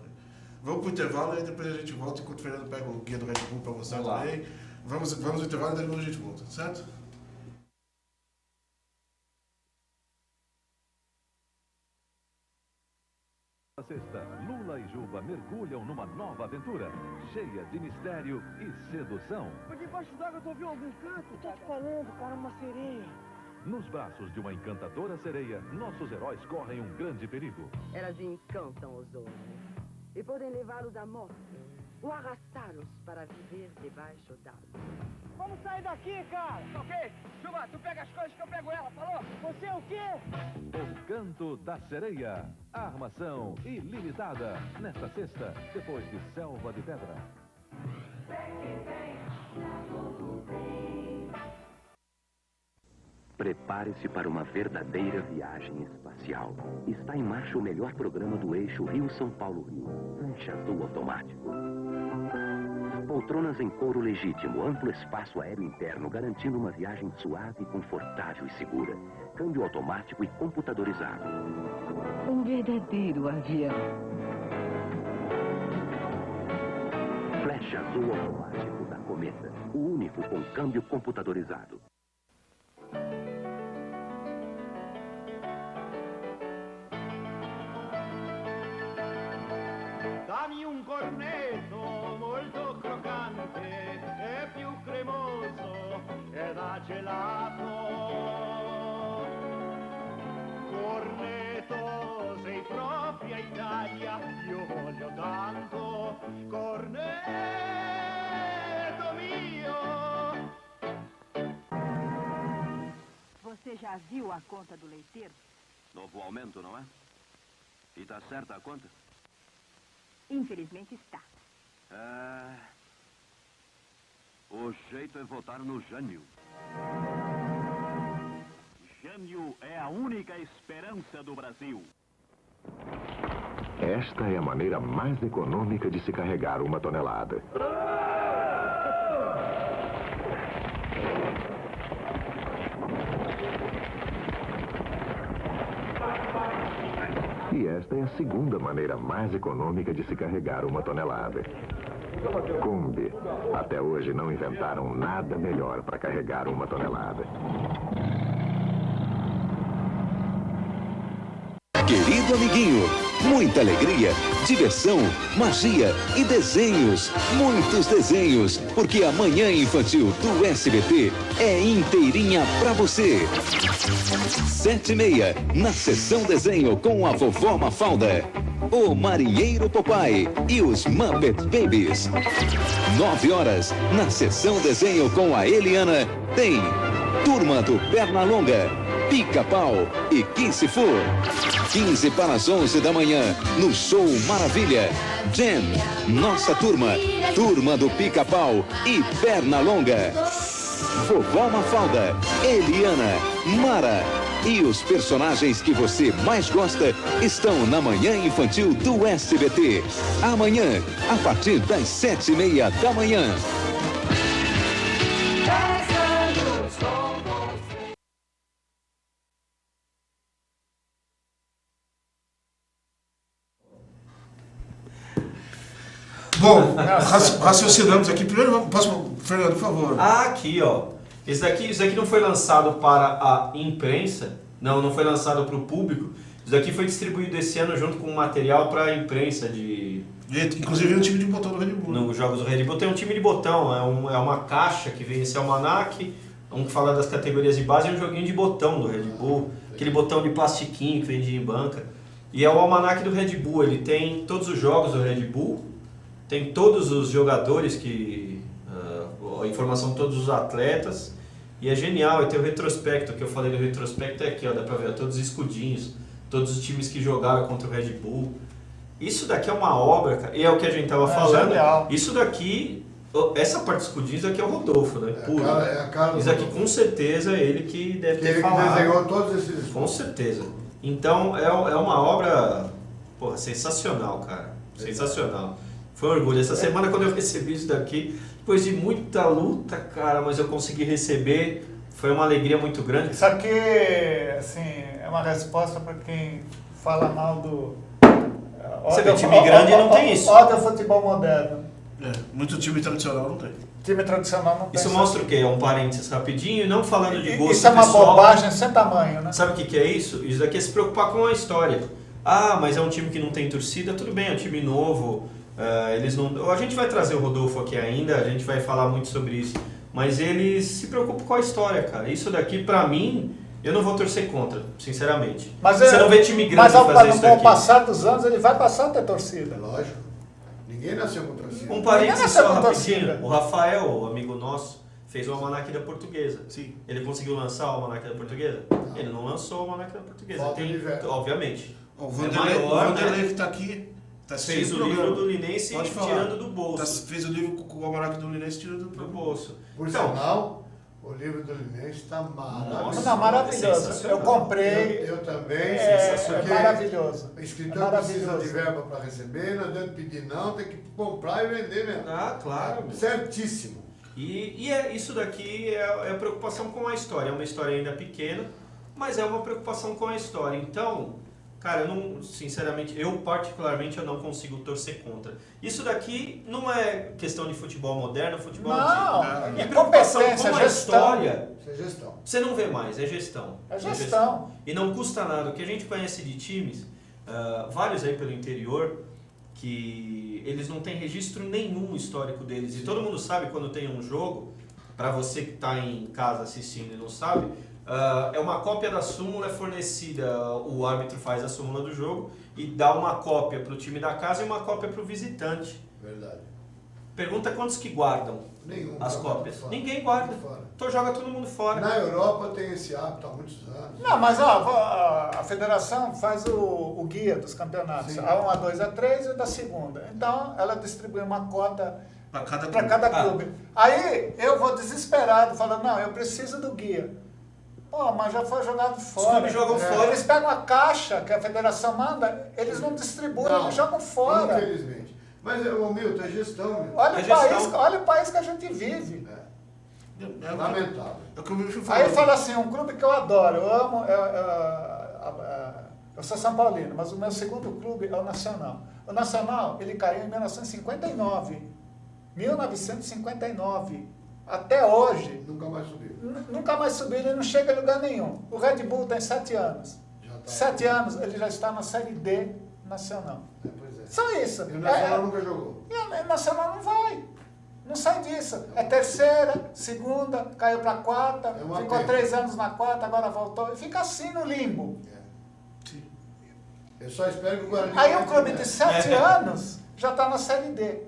Vamos pro intervalo e aí depois a gente volta, enquanto o Fernando pega o guia do Red Bull pra você
Vamos lá.
também. Vamos no intervalo e depois a gente volta, certo?
Na sexta, Lula e Juba mergulham numa nova aventura, cheia de mistério e sedução.
Por debaixo d'água tu ouviu algum canto? Tô te falando, cara, uma sereia.
Nos braços de uma encantadora sereia, nossos heróis correm um grande perigo.
Elas encantam os homens e podem levá-los à morte ou arrastá-los para viver debaixo d'água.
Vamos sair daqui, cara. Ok. Juba, tu pega as coisas que eu pego ela, falou? Você é o quê?
O Canto da Sereia. Armação ilimitada. Nesta sexta, depois de Selva de Pedra.
Prepare-se para uma verdadeira viagem espacial. Está em marcha o melhor programa do eixo Rio-São Paulo-Rio. Flash azul automático. Poltronas em couro legítimo, amplo espaço aéreo interno, garantindo uma viagem suave, confortável e segura. Câmbio automático e computadorizado.
Um verdadeiro avião.
Flash azul automático da Cometa. O único com câmbio computadorizado.
Dame un corneto, molto croccante e più cremoso e da gelato. Corneto, sei propria Italia, io voglio tanto, corneto mio.
Você já viu a conta do leiteiro?
Novo aumento, não é? E tá certa a conta?
Infelizmente está.
O jeito é votar no Jânio.
Jânio é a única esperança do Brasil.
Esta é a maneira mais econômica de se carregar uma tonelada. E esta é a segunda maneira mais econômica de se carregar uma tonelada. Kombi. Até hoje não inventaram nada melhor para carregar uma tonelada.
Querido amiguinho, muita alegria, diversão, magia e desenhos, muitos desenhos, porque a Manhã Infantil do SBT é inteirinha pra você. 7h30, na Sessão Desenho com a Vovó Mafalda, o Marinheiro Popeye e os Muppet Babies. 9h, na Sessão Desenho com a Eliana, tem Turma do Pernalonga, Pica-Pau e Quem Se For. 15 para as 11 da manhã, no Show Maravilha, Jen, Nossa Turma, Turma do Pica-Pau e Pernalonga. Vovó Mafalda, Eliana, Mara e os personagens que você mais gosta estão na Manhã Infantil do SBT. Amanhã, a partir das 7h30 da manhã.
Bom, raciocinamos aqui. Primeiro, posso, Fernando, por favor.
Aqui, ó. Isso daqui não foi lançado para a imprensa, não foi lançado para o público. Isso daqui foi distribuído esse ano junto com material para a imprensa
Inclusive no time de botão do Red Bull.
Nos jogos do Red Bull tem um time de botão, é uma caixa que vem esse almanac, um que fala das categorias de base e um joguinho de botão do Red Bull, aquele botão de plastiquinho que vendia em banca. E é o almanac do Red Bull, ele tem todos os jogos do Red Bull, tem todos os jogadores, a informação de todos os atletas, e é genial. E tem o retrospecto, que eu falei do retrospecto é aqui, ó, dá pra ver todos os escudinhos, todos os times que jogaram contra o Red Bull. Isso daqui é uma obra, cara, e é o que a gente tava falando.
Genial.
Isso daqui, essa parte dos escudinhos daqui é o Rodolfo, né? Puro.
A cara
Isso daqui com certeza é ele que deve ter falado.
Ele que desenhou todos esses...
Com certeza. Então é uma obra, porra, sensacional, cara. Sensacional. Foi um orgulho. Essa semana, quando eu recebi isso daqui, depois de muita luta, cara, mas eu consegui receber, foi uma alegria muito grande.
Isso aqui, assim, é uma resposta para quem fala mal do...
Você vê, time grande não tem isso.
Olha o futebol moderno.
Muito time tradicional não tem.
Time tradicional não tem.
Isso mostra o quê? É um parênteses rapidinho, não falando de gosto
Isso é uma
pessoal.
bobagem sem tamanho, né?
Sabe o que é isso? Isso daqui é se preocupar com a história. Ah, mas é um time que não tem torcida, tudo bem, é um time novo. Eles não... A gente vai trazer o Rodolfo aqui ainda, a gente vai falar muito sobre isso. Mas eles se preocupam com a história, cara. Isso daqui, pra mim, eu não vou torcer contra, sinceramente.
Mas
você não vê time grande fazer isso daqui.
Mas ao passar dos anos, ele vai passar a ter torcida.
É lógico. Ninguém nasceu com torcida.
Um parênteses só rapidinho.
Torcida.
O Rafael, o amigo nosso, fez o Almanac da Portuguesa.
Sim.
Ele conseguiu lançar o Almanac da Portuguesa?
Não.
Ele não lançou o Almanac da Portuguesa.
Falta
Tem,
de verba.
obviamente.
O
É maior,
Vanderlei
né?
que tá aqui, tá
Fez
assistindo
o
programa.
livro do Linense
Pode falar.
tirando do bolso.
Fez o livro com o almanac do Linense tirando do
Do bolso.
Por
Então,
sinal, o livro do Linense está maravilhoso.
Não, maravilhoso.
sensacional.
Eu comprei.
Eu também.
É
porque
maravilhoso.
O
É
escritor precisa de
maravilhoso.
verba para receber, não adianta pedir não, tem que comprar e vender mesmo.
Ah, claro.
Certíssimo.
E isso daqui é a preocupação com a história. É uma história ainda pequena, mas é uma preocupação com a história. Então, cara, eu não, sinceramente, eu particularmente eu não consigo torcer contra. Isso daqui não é questão de futebol moderno, futebol
Não,
antigo.
é
E preocupação
competência,
com a
gestão.
história,
Isso é gestão.
você não vê mais, é gestão.
É gestão.
E não custa nada. O que a gente conhece de times, vários aí pelo interior, que eles não têm registro nenhum histórico deles. E todo mundo sabe quando tem um jogo, para você que está em casa assistindo e não sabe, é uma cópia da súmula fornecida, o árbitro faz a súmula do jogo e dá uma cópia para o time da casa e uma cópia para o visitante.
Verdade.
Pergunta quantos que guardam
Nenhum.
as cópias. Ninguém guarda. Então joga todo mundo fora.
Na Europa tem esse hábito há muitos anos.
Não, mas ó, a federação faz o guia dos campeonatos.
Sim.
A 1, a 2, a 3 e da segunda. Então, ela distribui uma cota
Para cada
para
clube.
cada clube. Aí, eu vou desesperado, falando, não, eu preciso do guia. Pô, mas já foi jogado fora.
clubes jogam fora.
Eles pegam a caixa que a federação manda, eles não distribuem,
Não,
eles jogam fora.
Infelizmente. Mas, ô Milton, é gestão, meu.
Olha o país que a gente vive.
Lamentável.
É o que eu me
Aí
falando.
fala assim, um clube que eu adoro, eu amo, eu sou São Paulino, mas o meu segundo clube é o Nacional. O Nacional, ele caiu em 1959. 1959. Até hoje.
Nunca mais subiu.
Nunca mais subiu, ele não chega a lugar nenhum. O Red Bull tem 7 anos. 7 anos, ele já está na Série D Nacional.
Pois é.
Só isso.
E o Nacional nunca jogou.
E o Nacional não vai. Não sai disso. É terceira, segunda, caiu para quarta,
uma
ficou
pena.
3 anos na quarta, agora voltou. E fica assim no limbo.
Eu só espero que o Guarani...
Aí
não
um clube
entre
de
nessa.
7 anos já está na Série D.
É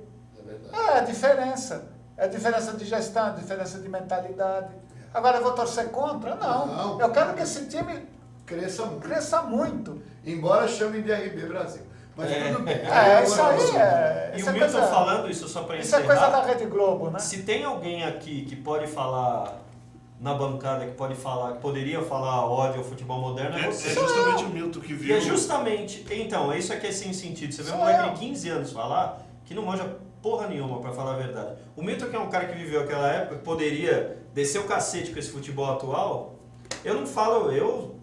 verdade.
É a diferença. É a diferença de gestão, a diferença de mentalidade. Agora eu vou torcer contra? Não. Eu quero que esse time
cresça
muito.
Embora chamem de RB Brasil. Mas tudo bem.
Isso aí é...
E
isso
o
é
Milton
coisa-
falando isso só para
Isso é
encerrar.
coisa da Rede Globo, né?
Se tem alguém aqui que pode falar na bancada, que pode falar, que poderia falar ódio ao futebol moderno, é
É
você.
justamente o Milton que
E
viu.
é justamente, então, isso aqui é sem sentido. Você vê um
Sou
moleque
eu.
de 15 anos falar que não manja porra nenhuma, pra falar a verdade. O Milton, que é um cara que viveu aquela época, que poderia descer o cacete com esse futebol atual, eu não falo, eu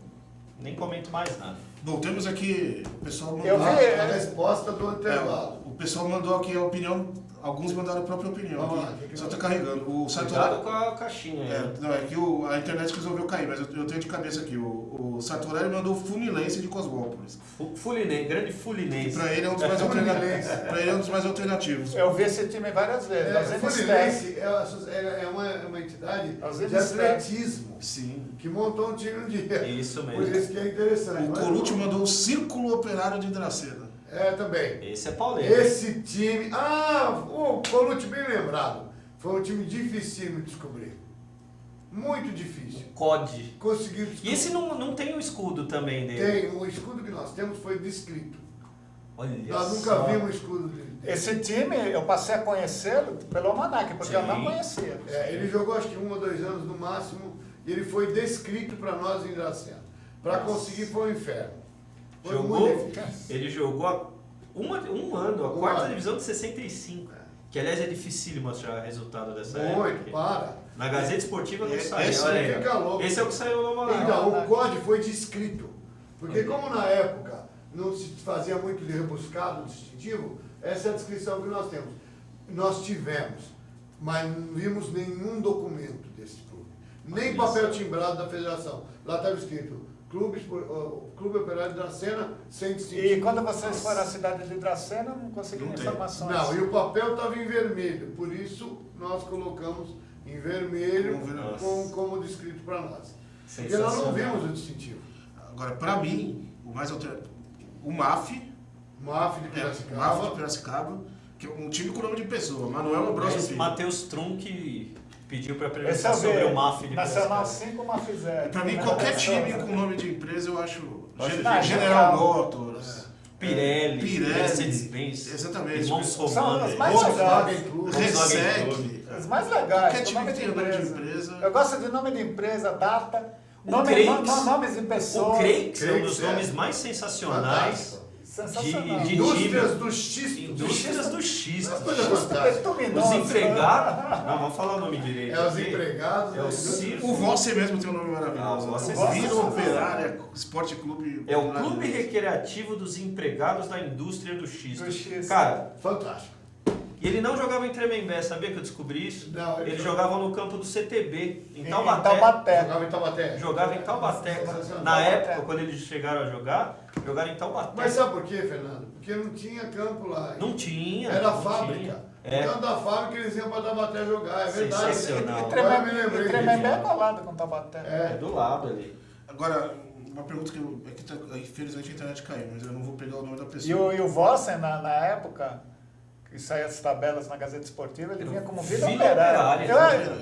nem comento mais nada.
Bom, temos aqui, o pessoal mandou...
Eu vi,
A resposta do intervalo.
O pessoal mandou aqui a opinião, alguns mandaram a própria opinião
Vamos lá,
aqui. Só tá carregando. O Sartorelli...
Cuidado com a caixinha aí.
Não, é que a internet resolveu cair, mas eu tenho de cabeça aqui. O Sartorelli mandou o Funilense de Cosmópolis.
Fulinense, grande Fulinense.
Pra ele é um dos mais alternativos. Pra ele é um dos mais alternativos.
Eu vi esse time várias vezes.
O Fluminense é uma entidade
Aos
de
Enes
atletismo
Sim.
que montou um time um dia.
Isso mesmo.
Por isso que é interessante.
O
Mas
Colucci mandou o Círculo Operário de Dracena.
também.
Esse é pauleiro.
Esse time... o Colucci bem lembrado. Foi um time dificílimo de descobrir. Muito difícil.
COD.
Conseguiu descobrir.
E esse não tem o escudo também dele?
Tem. O escudo que nós temos foi descrito.
Olha
Nós nunca
só.
vimos o escudo dele.
Esse time, eu passei a conhecê-lo pelo Almanac, porque eu não
Sim.
conhecia.
Ele jogou acho que 1 ou 2 anos no máximo e ele foi descrito para nós em Dracena. Para conseguir foi um inferno. Foi muito
Jogou,
difícil.
ele jogou um ano, a quarta
ano.
divisão de 65. Que aliás é dificílimo achar resultado dessa época.
Muito, para.
Na Gazeta Esportiva não saiu.
Esse
olha aí,
fica
ó.
louco.
Esse é o que saiu no Almanac.
Então, o COD foi descrito. Porque como na época não se fazia muito de rebuscado, distintivo, essa é a descrição que nós temos. Nós tivemos, mas não vimos nenhum documento desse clube. Nem papel timbrado da federação. Lá estava escrito Clube Operário da Dracena, sem distintivo.
E quando vocês foram à cidade de Dracena, não conseguiram
Não tem.
informações.
Não, e o papel estava em vermelho, por isso nós colocamos em vermelho como descrito para nós. Porque nós não vimos o distintivo.
Agora, pra mim, o mais alternativo... O MAF.
MAF de
MAF
Piracicaba.
de Piracicaba, que é um time com nome de pessoa, Manuel Ambrosio
Esse
Filho.
Matheus Trunk pediu para
Esse
perguntar
é o
sobre
B.
o MAF de
Nacional
Piracicaba.
5, MAF 0.
Pra mim, qualquer time com nome de empresa, eu acho...
Não,
General
legal.
Motors,
Pirelli,
Mercedes-Benz,
Mercedes-Benz,
exatamente.
Irmãos
São
Romano.
os mais
Volkswagen
legais.
Clube.
Resec.
Os mais legais.
Qualquer
com
time
nome
que
de
tenha nome de
empresa.
empresa.
Eu gosto de nome de empresa, data, nomes de
O
pessoas.
Creix é um dos
Creix, é.
nomes mais sensacionais
Fantástico.
Sensacional.
de
Indústrias
time.
do xisto.
Indústrias do xisto.
Uma coisa fantástica.
Os empregados. Não, vamos falar o nome direito.
É os
aqui.
empregados.
É o
né?
Ciro.
O Vossi mesmo tem um nome
Ah,
maravilhoso.
o Vossi é
Viro
sensacional.
Operária Esporte Clube.
É o Clube Recreativo dos Empregados da Indústria do Xisto.
Do xisto.
Cara,
Fantástico.
e ele não jogava em Tremembé, sabia que eu descobri isso?
Não,
Ele
ele
jogava no campo do CTB, em
Em
Taubaté.
Taubaté.
Jogava em Taubaté.
Jogava em Taubaté.
Sensacional.
Na
Taubaté.
época, quando eles chegaram a jogar, Jogaram em Taubaté.
Mas sabe por quê, Fernando? Porque não tinha campo lá.
Não tinha.
Era
não
fábrica.
tinha. É.
Então da fábrica eles iam para Taubaté jogar, é verdade.
Sensacional.
Agora eu me lembrei.
E Tremembé é colado com Taubaté.
É do lado ali.
Agora, uma pergunta que infelizmente a internet caiu, mas eu não vou pegar o nome da pessoa.
E o Vossen, na época, que saía as tabelas na Gazeta Esportiva, ele vinha como Vila Operária.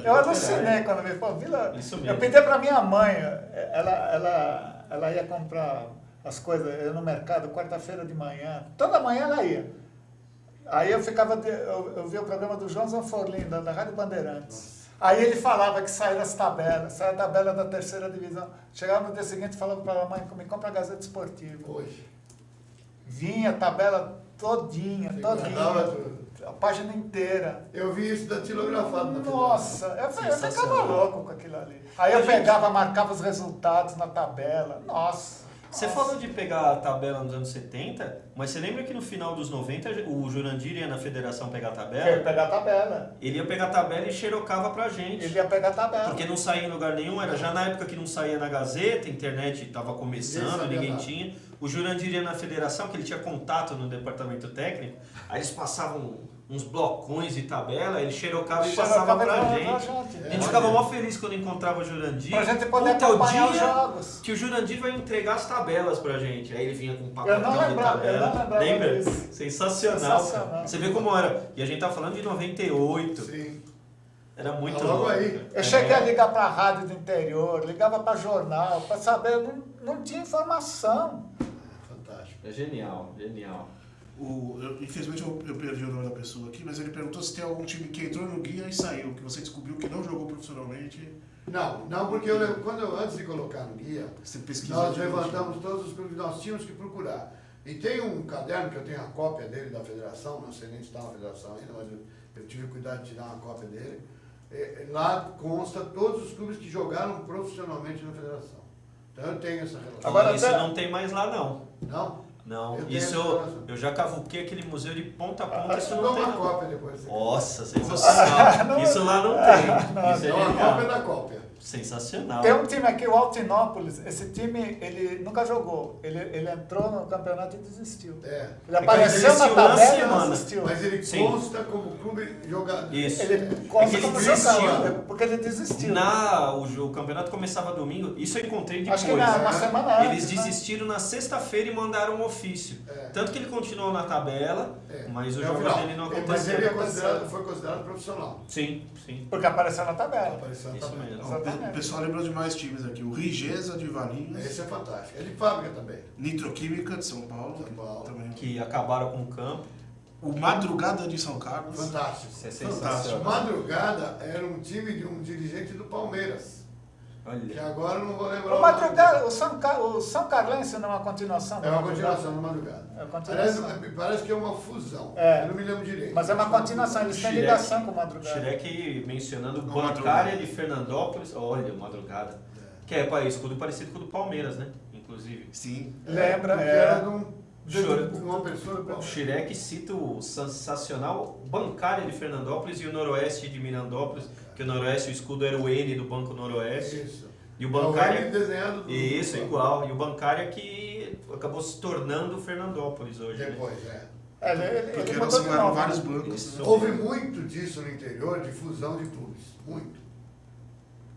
Eu alucinei quando vi, pô, Vila...
Isso mesmo.
Eu pedi pra minha mãe, ela ia comprar as coisas, eu ia no mercado, quarta-feira de manhã, toda manhã ela ia. Aí eu via o programa do João Zanforlin, da Rádio Bandeirantes. Aí ele falava que saía as tabelas, saía a tabela da 3ª divisão. Chegava no dia seguinte e falava para a mãe, me compra a Gazeta Esportiva.
Hoje.
Vinha a tabela todinha, a página inteira.
Eu vi isso datilografado na
Nossa, eu ficava louco com aquilo ali. Aí eu pegava, marcava os resultados na tabela. Nossa.
Você falou de pegar a tabela nos anos 70, mas você lembra que no final dos 90 o Jurandir ia na federação pegar a tabela?
Ele ia pegar a tabela.
Ele ia pegar a tabela e xerocava pra gente.
Ele ia pegar a tabela.
Porque não saía em lugar nenhum, era já na época que não saía na Gazeta, a internet estava começando, ninguém tinha. O Jurandir ia na federação, que ele tinha contato no departamento técnico, aí eles passavam uns blocões de tabela, ele xerocava e passava pra gente. A gente ficava mó feliz quando encontrava o Jurandir.
Pra gente poder acompanhar os jogos.
Que o Jurandir vai entregar as tabelas pra gente. Aí ele vinha com um pacotão de tabela.
Eu não lembrava
Lembra?
disso.
Sensacional. Você vê como era. E a gente tá falando de 98.
Sim.
Era muito
logo
louco.
aí.
Eu cheguei a ligar pra rádio do interior, ligava pra jornal, pra saber, não tinha informação.
Fantástico.
É genial, genial.
Infelizmente eu perdi o nome da pessoa aqui, mas ele perguntou se tem algum time que entrou no guia e saiu, que você descobriu que não jogou profissionalmente.
Não, porque antes de colocar no guia, nós levantamos todos os clubes que nós tínhamos que procurar. E tem um caderno que eu tenho a cópia dele da federação, não sei nem se está na federação ainda, mas eu tive cuidado de tirar uma cópia dele. Lá consta todos os clubes que jogaram profissionalmente na federação. Então eu tenho essa relação.
Agora, isso não tem mais lá, não.
Não?
Não, isso eu já cavuquei aquele museu de ponta a ponta, isso
não
não
tem
tem.
uma cópia depois.
Nossa, sensacional. Isso lá não tem. Isso é
uma
genial.
cópia da cópia.
Sensacional.
Tem um time aqui, o Altinópolis, esse time, ele nunca jogou. Ele entrou no campeonato e desistiu. Ele apareceu na tabela e desistiu.
Mas ele consta como clube jogador.
Isso.
Ele consta como jogador, porque ele desistiu.
O campeonato começava domingo, isso eu encontrei depois.
Acho que uma semana antes.
Eles desistiram na sexta-feira e mandaram um ofício. Tanto que ele continuou na tabela, mas o jogo dele não aconteceu.
Mas ele foi considerado profissional.
Sim, sim.
Porque apareceu na tabela.
Apareceu na
Isso
tabela.
mesmo.
O pessoal lembrou de mais times aqui. O Rigesa de Valinhos.
Esse é fantástico. É de fábrica também.
Nitroquímica de São Paulo. Também.
Que acabaram com o campo.
O Madrugada de São Carlos.
Fantástico.
Isso é
Fantástico.
sensacional.
Madrugada era um time de um dirigente do Palmeiras.
Olha.
Que agora eu não vou lembrar.
O Madrugada, o São Carlense não é uma continuação?
É uma continuação do Madrugada.
É uma continuação.
Aliás, parece que é uma fusão.
É.
Eu não me lembro direito.
Mas é uma continuação, eles têm ligação com o Madrugada.
Xerec mencionando
O
Bancária
Madrugada.
de Fernandópolis. Olha, o Madrugada. Que é escudo parecido com o do Palmeiras, né? Inclusive.
Sim.
Lembra?
Porque era de
Chora.
uma pessoa do
O
Palmeiras.
Xerec cita o sensacional Bancária de Fernandópolis e o Noroeste de Mirandópolis, que o Noroeste, o escudo era o N do Banco Noroeste.
Isso.
E o Bancária.
É o N desenhado do
Isso, igual. E o Bancária que acabou se tornando o Fernandópolis hoje.
Depois,
né?
Porque
Ele
nós
mudou de
eram
nome.
vários bancos.
Isso.
Né?
Houve muito disso no interior, de fusão de clubes. Muito.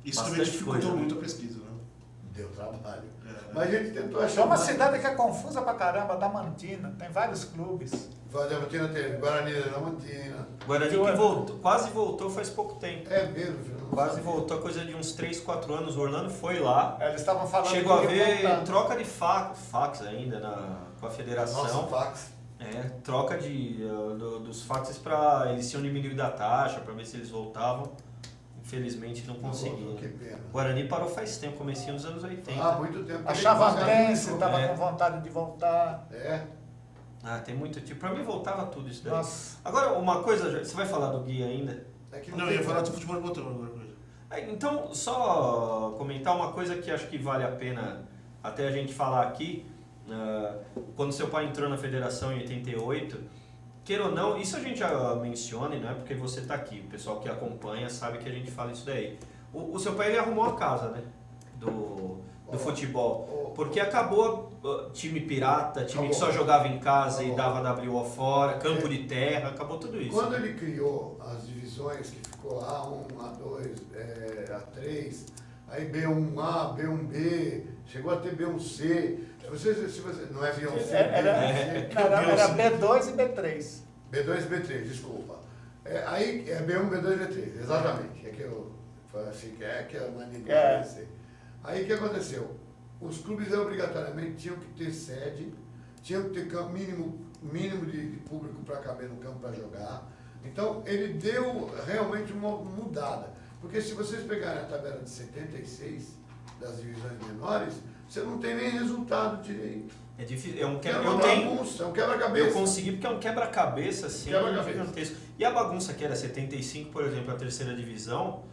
Isso
Bastante
também dificultou
coisa, né?
muito a pesquisa. Né?
Deu trabalho. Mas a gente tentou achar.
É uma cidade que é confusa pra caramba, Damantina, tem vários clubes.
Damantina teve, Guarani da Damantina.
Guarani que voltou, quase voltou faz pouco tempo.
É mesmo, Fernando.
Quase voltou, coisa de uns 3, 4 anos. O Orlando foi lá.
Eles estavam falando
Chegou a
que ia
ver
voltar.
troca de fax ainda com a federação.
Nossa, fax.
Troca dos faxes para eles tinham diminuído a taxa, para ver se eles voltavam. Infelizmente não conseguiram.
Que pena.
Guarani parou faz tempo, comecinho dos anos 80.
Muito tempo.
A Chavantense
Ele
estava
É.
com vontade de voltar.
Tem muito tipo. Pra mim voltava tudo isso daí.
Nossa.
Agora, uma coisa, você vai falar do guia ainda?
Não, eu ia falar do futebol de botão agora.
Então, só comentar uma coisa que acho que vale a pena até a gente falar aqui. Quando seu pai entrou na federação em 88, queira ou não, isso a gente já menciona, e não é porque você está aqui, o pessoal que acompanha sabe que a gente fala isso daí. O seu pai ele arrumou a casa, né? do futebol. Porque acabou time pirata, time que só jogava em casa e dava WO fora, campo de terra, acabou tudo isso.
Quando ele criou as divisões, que ficou A1, A2, A3, aí B1A, B1B, chegou a ter B1C, não é B1C,
era B2 e B3.
B2 e B3, desculpa. Aí é B1, B2 e B3, exatamente. É que eu falei assim, que é a mania de acontecer. Aí o que aconteceu? Os clubes obrigatoriamente tinham que ter sede, tinham que ter mínimo de público para caber no campo para jogar. Então ele deu realmente uma mudada. Porque se vocês pegarem a tabela de 76 das divisões menores, você não tem nem resultado direito.
É difícil, é um
quebra-cabeça.
Eu consegui porque é um quebra-cabeça assim, gigantesco. E a bagunça que era 75, por exemplo, a terceira divisão,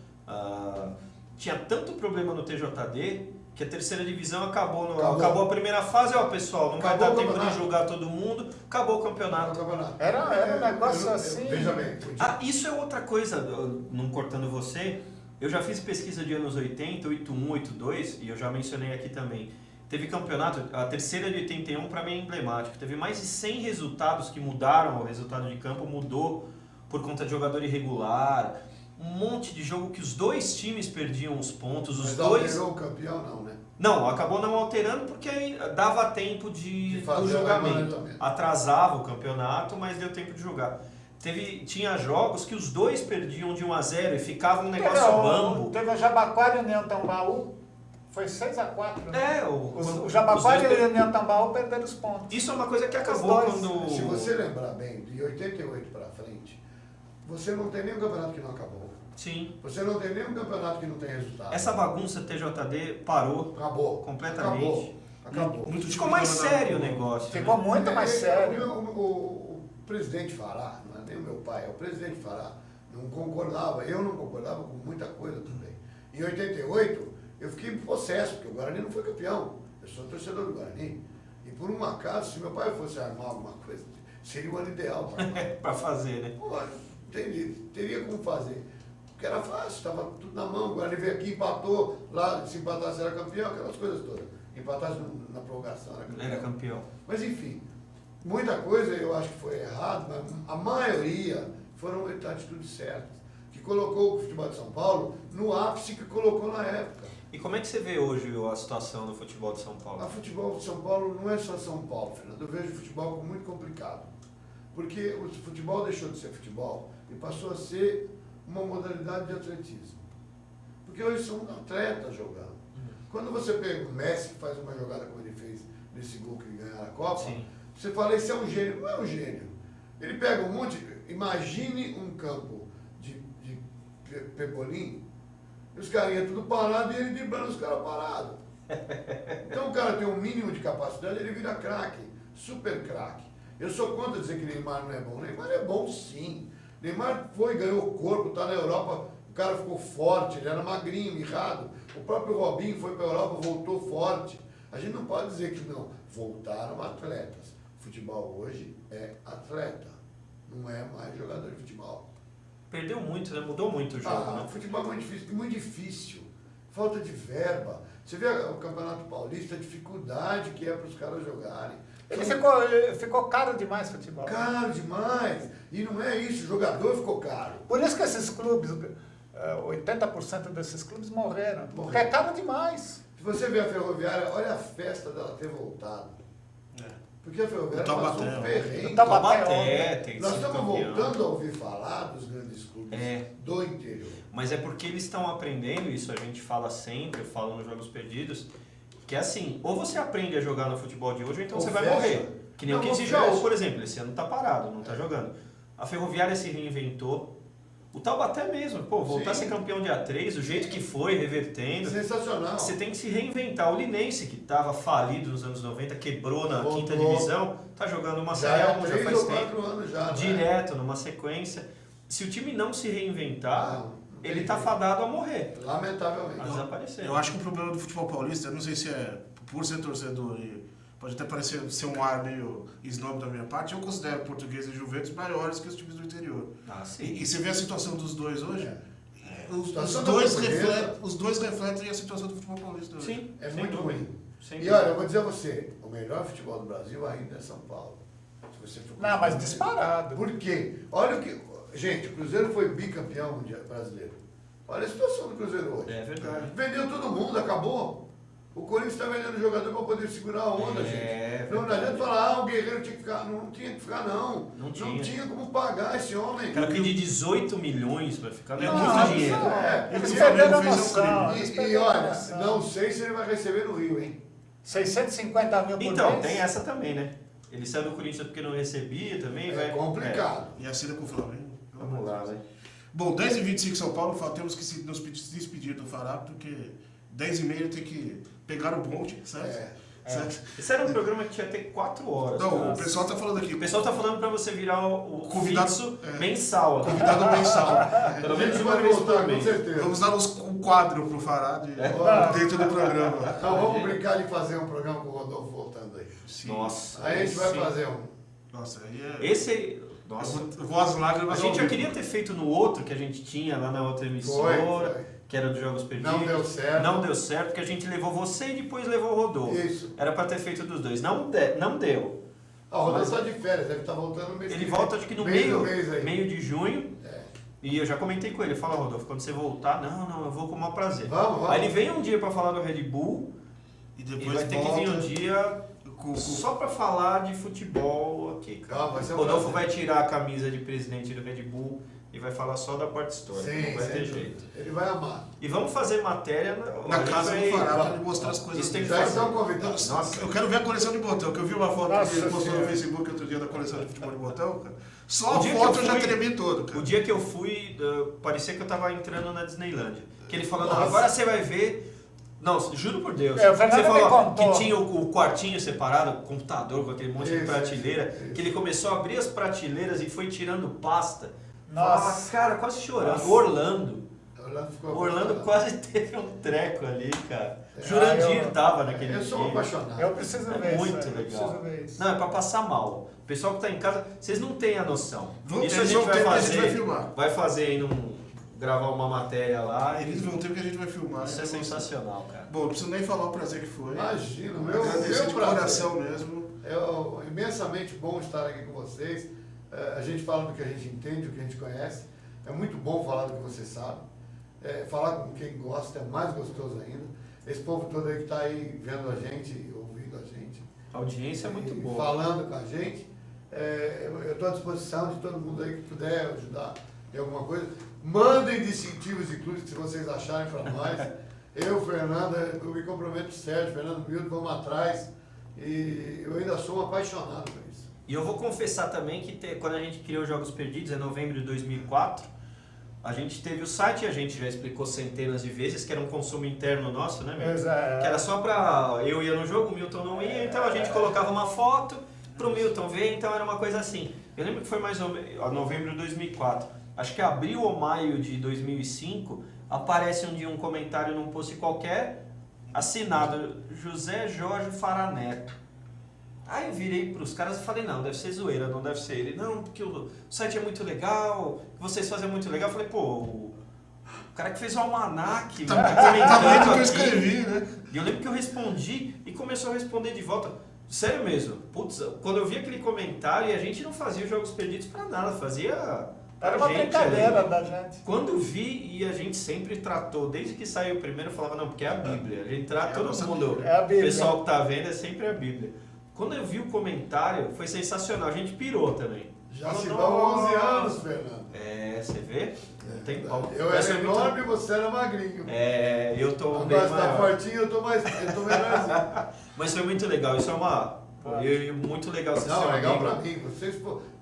tinha tanto problema no TJD que a terceira divisão acabou a primeira fase, pessoal, não vai dar tempo de jogar todo mundo, acabou o campeonato.
Era um negócio assim.
Veja bem.
Isso é outra coisa, não cortando você, eu já fiz pesquisa de anos 80, 81, 82, e eu já mencionei aqui também. Teve campeonato, a terceira de 81 para mim é emblemático, teve mais de 100 resultados que mudaram, o resultado de campo mudou por conta de jogador irregular, um monte de jogo que os dois times perdiam os pontos, os dois...
alterou o campeão não, né?
Não, acabou não alterando porque aí dava tempo do julgamento, atrasava o campeonato, mas deu tempo de jogar. Tinha jogos que os dois perdiam de 1-0 e ficava um negócio bambo.
Teve a Jabaquara e União Tambaú, foi 6-4. Né? O Jabaquara e a União Tambaú perderam os pontos.
Isso é uma coisa que acabou quando...
Se você lembrar bem, de 88 para frente, você não tem nenhum campeonato que não acabou.
Sim.
Você não tem nenhum campeonato que não tem resultado.
Essa bagunça TJD parou.
Acabou.
Completamente.
Acabou.
Ficou mais sério o negócio.
Ficou muito mais sério.
O presidente Fará, não é nem o meu pai, é o presidente Fará, não concordava, eu não concordava com muita coisa também. Em 88, eu fiquei possesso, porque o Guarani não foi campeão. Eu sou torcedor do Guarani. E por um acaso, se meu pai fosse armar alguma coisa, seria o ano ideal para armar.
Para fazer, né?
Pô, teria como fazer. Porque era fácil, estava tudo na mão. O Guarani veio aqui, empatou, lá, se empatasse era campeão, aquelas coisas todas. Empatasse na prorrogação
era campeão.
Mas enfim, muita coisa eu acho que foi errado, mas a maioria foram atitudes certas, que colocou o futebol de São Paulo no ápice que colocou na época.
E como é que você vê hoje a situação do futebol de São Paulo?
O futebol de São Paulo não é só São Paulo, Fernando. Eu vejo o futebol como muito complicado. Porque o futebol deixou de ser futebol e passou a ser uma modalidade de atletismo. Porque hoje são atletas jogando. Quando você pega o Messi, que faz uma jogada como ele fez nesse gol que ganhou a Copa, você fala, esse é um gênio. Não é um gênio. Ele pega um monte... Imagine um campo de pebolim, e os carinhas tudo parado e ele driblando os caras parados. Então o cara tem um mínimo de capacidade, ele vira craque, super craque. Eu sou contra dizer que Neymar não é bom. Neymar é bom sim. Neymar ganhou corpo, está na Europa, o cara ficou forte, ele era magrinho, mirrado. O próprio Robinho foi para a Europa, voltou forte. A gente não pode dizer que não. Voltaram atletas. Futebol hoje é atleta, não é mais jogador de futebol.
Perdeu muito, né? Mudou muito o jogo, né?
O futebol é muito difícil. Falta de verba. Você vê o Campeonato Paulista, a dificuldade que é para os caras jogarem.
Ficou caro demais o futebol.
Caro demais. E não é isso, o jogador ficou caro.
Por isso que esses clubes, 80% desses clubes morreram. Porque é caro demais.
Se você vê a Ferroviária, olha a festa dela ter voltado. Porque a Ferroviária passou um perrengue. Nós estamos voltando a ouvir falar dos grandes clubes do interior.
Mas é porque eles estão aprendendo, isso a gente fala sempre, eu falo nos Jogos Perdidos, que é assim, ou você aprende a jogar no futebol de hoje, ou então você vai morrer. Que nem o 15 Jaú, por exemplo, esse ano tá parado, não tá jogando. A Ferroviária se reinventou. O Taubaté mesmo, voltar a ser campeão de A3, o jeito que foi, revertendo.
Sensacional.
Você tem que se reinventar. O Linense, que estava falido nos anos 90, quebrou na quinta divisão, tá jogando uma Série A1 já faz tempo.
Anos já,
direto, numa sequência. Se o time não se reinventar, ele tá fadado a morrer.
Lamentavelmente.
A desaparecer.
Eu acho que o problema do futebol paulista, eu não sei se é por ser torcedor e pode até parecer ser um ar meio snob da minha parte, eu considero Portuguesa e Juventus maiores que os times do interior.
Sim.
E você vê a situação dos dois hoje, os dois refletem a situação do futebol paulista hoje.
Sim,
É muito ruim.
Sem
E
dúvida.
olha, eu vou dizer a você, o melhor futebol do Brasil ainda é São Paulo. Se você for
Não, mas disparado.
Por quê? Olha o que... Gente, o Cruzeiro foi bicampeão mundial brasileiro. Olha a situação do Cruzeiro hoje.
É verdade.
Vendeu todo mundo, acabou. O Corinthians está vendendo jogador para poder segurar a onda, gente. Não adianta falar, o Guerreiro tinha que ficar. Não tinha que ficar, não.
Não tinha
como pagar esse homem.
O cara pedir 18 milhões pra ficar, não é
Não,
muito dinheiro.
Eles
o
perderam a
Flamengo fez
noção.
E olha, não sei se ele vai receber no Rio, hein?
650 mil por
Então,
mês.
tem essa também, né? Ele saiu do Corinthians porque não recebia também.
É
vai
complicado.
E assina com o Flamengo.
Vamos lá, né?
Bom, 10h25 São Paulo, temos que nos despedir do Fará, porque 10h30 tem que pegar o bonde, certo? Certo?
Esse era um programa que tinha até 4 horas.
Não, o pessoal tá falando aqui.
O pessoal tá falando pra você virar o
Convidado-
fixo mensal. Né?
Convidado mensal.
Pelo
A
menos
gente
uma
vai
vez
voltar,
por
com
mês.
certeza.
Vamos dar um quadro pro Fará dentro do programa.
Então vamos brincar de fazer um programa com o Rodolfo voltando aí.
Nossa.
Aí a gente vai
sim.
fazer um.
Nossa, aí é...
Esse... Nossa.
Eu vou às lágrimas
A gente
ao
já
vivo.
queria ter feito no outro que a gente tinha lá na outra emissora,
Foi.
que era dos Jogos Perdidos.
Não deu certo.
Não deu certo, porque a gente levou você e depois levou o Rodolfo.
Isso.
Era pra ter feito dos dois. Não deu.
Ah, o Rodolfo está de férias, deve estar voltando no mês
Ele
que
volta
vem.
acho que no
Bem
meio,
do mês aí.
meio de junho. E eu já comentei com ele, fala, Rodolfo, quando você voltar, não, eu vou com o maior prazer.
Vamos.
Aí ele vem um dia pra falar do Red Bull
E
e
depois
vai ter que vir um dia
com
só pra falar de futebol aqui, cara.
Vai ser um
Rodolfo
prazer.
vai tirar a camisa de presidente do Red Bull e vai falar só da parte histórica,
Sim,
não vai
sem
ter
dúvida.
jeito.
Ele vai amar.
E vamos fazer matéria
na
a gente
casa
vai-
do Fará pra ele mostrar as coisas
Isso tem que
dele.
Já
fazer.
estão convidados.
Nossa,
Eu quero ver a coleção de botão, que eu vi uma foto
Nossa
que ele postou no
Senhora.
Facebook outro dia da coleção de futebol de botão, cara. Só
O
a
dia que
foto
eu
eu já
fui-
tremi todo, cara.
O dia que eu fui, parecia que eu tava entrando na Disneylândia. Que ele falou, não,
Nossa.
agora você vai ver. Não, juro por Deus.
É, o Fernando
você
me
falou
contou.
que tinha o quartinho separado, o computador com aquele monte de
Isso,
prateleira,
isso.
que ele começou a abrir as prateleiras e foi tirando pasta.
Nossa.
Falava, cara, quase chorando.
Nossa.
O Orlando.
Ficou
O Orlando
apaixonado.
quase teve um treco ali, cara. Jurandir tava naquele
Eu sou
dia.
apaixonado.
Eu preciso ver
É
isso.
muito
aí, eu
legal.
preciso ver isso.
Não, é pra passar mal. O pessoal que tá em casa, vocês não têm a noção. Isso a
Eles
gente
vão
vai
ter, porque a
fazer.
gente vai filmar.
Vai fazer aí gravar uma matéria lá.
Eles vão ter porque a gente vai filmar.
Isso é
Então,
sensacional, cara.
Bom, não preciso nem falar o prazer que foi.
Imagina,
Agradecer
meu
de
prazer.
coração mesmo.
É imensamente bom estar aqui com vocês. A gente fala do que a gente entende, do que a gente conhece. É muito bom falar do que você sabe. Falar com quem gosta é mais gostoso ainda. Esse povo todo aí que está aí vendo a gente, ouvindo a gente.
A audiência é muito
e
boa.
falando com a gente. Eu estou à disposição de todo mundo aí que puder ajudar em alguma coisa. Mandem distintivos e clubes se vocês acharem para nós. Eu, Fernanda, eu me comprometo, Sérgio, Fernando Milton, vamos atrás. E eu ainda sou um apaixonado por isso.
E eu vou confessar também que quando a gente criou os Jogos Perdidos, em novembro de 2004, a gente teve o site, a gente já explicou centenas de vezes, que era um consumo interno nosso, né, Milton?
Exato.
Que era só pra... Eu ia no jogo, o Milton não ia, então a gente colocava uma foto pro Milton ver, então era uma coisa assim. Eu lembro que foi mais ou menos novembro de 2004. Acho que abril ou maio de 2005, aparece um dia um comentário num post qualquer, assinado José Jorge Fará Neto. Aí eu virei pros caras e falei, não, deve ser zoeira, não deve ser ele. Não, porque o site é muito legal, o que vocês fazem é muito legal. Eu falei, pô, o cara que fez o almanac,
Tá
comentando
lendo o que eu
aqui.
escrevi, né?
E eu lembro que eu respondi e começou a responder de volta. Sério mesmo, putz, quando eu vi aquele comentário, e a gente não fazia os Jogos Perdidos pra nada, fazia
Era
a
uma
gente
brincadeira
ali.
da gente.
Quando eu vi, e a gente sempre tratou, desde que saiu o primeiro, eu falava, não, porque é a Bíblia. A gente trata
É a
todo
nossa
mundo,
Bíblia. É a Bíblia.
o pessoal que tá vendo é sempre a Bíblia. Quando eu vi o comentário, foi sensacional, a gente pirou também.
Já
Falou,
se vão
"Nossa."
11 anos, Fernando.
É, você vê? Não tem pau.
Eu
Mas
era
foi muito-
enorme e você era magrinho.
eu tô bem
Agora você tá
maior.
fortinho, eu tô menorzinho.
Mas foi muito legal, isso é uma... muito legal você ser
Não,
um
é legal
amigo.
pra mim.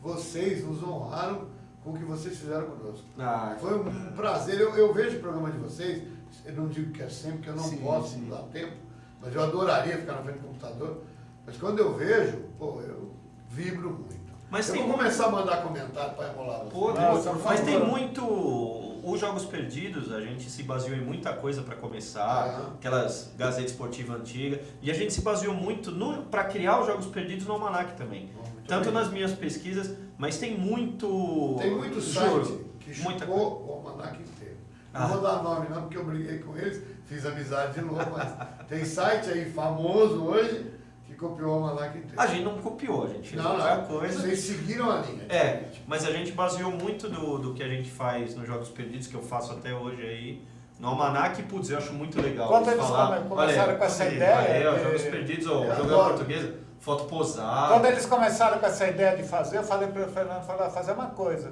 Vocês nos honraram com o que vocês fizeram conosco.
Ah,
Foi um prazer. Eu vejo o programa de vocês, eu não digo que é sempre, que eu não
Sim,
posso,
sim.
não dá tempo, mas eu adoraria ficar na frente do computador. Mas quando eu vejo, pô, eu vibro muito.
Mas
eu
tem
vou
muito-
começar a mandar comentário para emular você.
Pô,
Nossa,
mas
por
tem
favor.
muito... Os Jogos Perdidos, a gente se baseou em muita coisa para começar, aquelas Gazeta Esportiva antiga, e a gente se baseou muito para criar os Jogos Perdidos no Almanac também.
Muito
Tanto
bem.
nas minhas pesquisas, mas tem muito...
Tem muito
juro,
site que
muita
chupou o almanac inteiro. Não vou dar nome não, porque eu briguei com eles, fiz amizade de novo, mas tem site aí famoso hoje que copiou o almanac inteiro.
A gente não copiou, a gente fez
Não,
outra
não,
coisa.
vocês seguiram a linha.
É, mas a gente baseou muito do que a gente faz nos Jogos Perdidos, que eu faço até hoje aí, no Almanac, putz, eu acho muito legal.
Quando eles
falar,
começaram com essa ideia...
os Jogos Perdidos, ó,
eu
jogando
adoro.
portuguesa, foto posada.
Quando eles começaram com essa ideia de fazer, eu falei para o Fernando, fazer uma coisa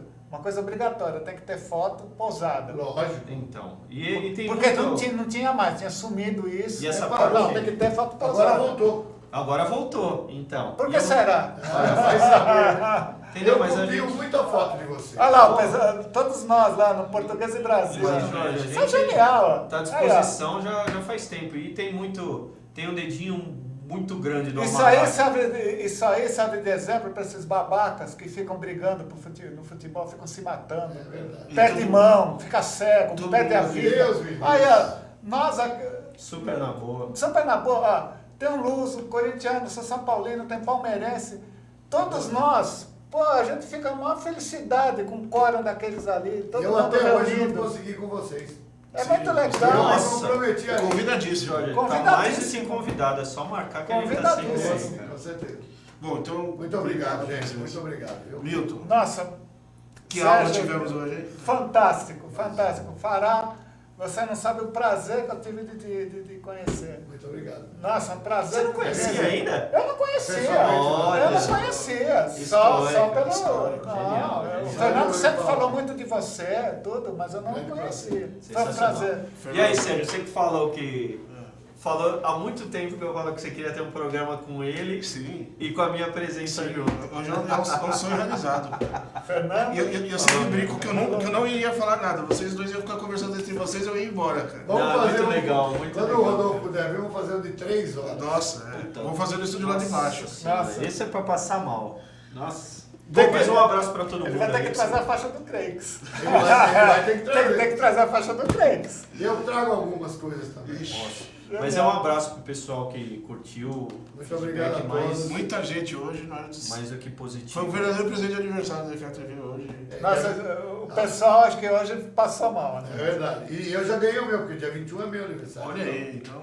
obrigatória, tem que ter foto posada.
Lógico.
Então, e tem
Porque
muito...
não tinha mais, tinha sumido isso.
E essa
Não,
parte-
tem que ter foto posada.
Agora voltou.
Agora voltou, então.
Por
E
que
eu-
será?
Olha, vai saber.
Entendeu?
Eu
Mas a
copio
gente...
muita foto de você.
Olha lá, todos nós lá no Português e Brasil.
Exato, Jorge, a
Isso é
gente
genial.
Tá à
Aí, ó.
disposição já faz tempo. E tem um dedinho muito grande do
Isso aí serve de exemplo para esses babacas que ficam brigando no futebol, ficam se matando.
É verdade.
Perde mão, fica cego,
Todo
perde a
mundo-
vida.
Deus me livre.
Aí, ó, nós aqui.
Super na boa.
Super na boa, ó, tem um Luso, corintiano, sou São Paulino, tem palmeirense. Todos nós, pô, a gente fica com maior felicidade com o coro daqueles ali. Todo
Eu
mundo
até hoje não
reunido.
consegui com vocês.
É
Sim,
muito
Eu
legal.
Nossa.
me comprometi ali.
Convidadíssimo.
Jorge, tá
Convidadíssimo.
mais do que convidado, é só marcar que a gente tá sempre
Convidadíssimo.
aí, cara.
Com certeza.
Bom, então...
Muito obrigado, gente. Muito obrigado. viu?
Milton,
Nossa,
que aula
Sérgio,
tivemos hoje, hein?
fantástico, fantástico. Fará, você não sabe o prazer que eu tive de conhecer.
Muito obrigado.
Nossa, um prazer.
Você não conhecia
imenso.
ainda?
Eu não conhecia.
Pessoalmente,
Eu não
olha.
conhecia. Só
Histórico,
pelo.
histórico,
Não,
genial,
o
genial.
Fernando sempre
Valeu,
falou muito de você, tudo, mas eu não
Grande
conhecia. Foi um
Sensacional.
prazer.
E aí, Sérgio, você que falou falou há muito tempo que eu falo que você queria ter um programa com ele
Sim.
e com a minha presença
Sim,
junto.
hoje é um sonho realizado.
Fernando.
E eu sempre brinco que eu não iria falar nada. Vocês dois iam ficar conversando entre vocês e eu ia embora, cara.
Vamos
Não,
fazer
muito legal, muito
Quando
legal.
o Rodolfo puder vir, vamos fazer um de 3 horas.
Nossa, vamos fazer no estúdio lá de baixo.
Nossa.
Esse é pra passar mal. Nossa.
Tem
Bom, mas
que-
um abraço pra todo mundo.
Ele vai ter
aí,
que trazer a faixa do Creix.
Ele vai ter que trazer.
Tem que trazer a faixa do Creix.
E eu trago algumas coisas também.
Ixi,
Mas é um abraço pro pessoal que curtiu.
Muito obrigado a
feedback
todos.
muita gente hoje na hora de...
mais do que positivo.
Foi um verdadeiro presente de aniversário da FATV hoje.
Nossa, o pessoal acho que hoje passou mal,
É
né?
verdade. E eu já ganhei o meu, porque dia 21 é meu aniversário.
Olha aí, então...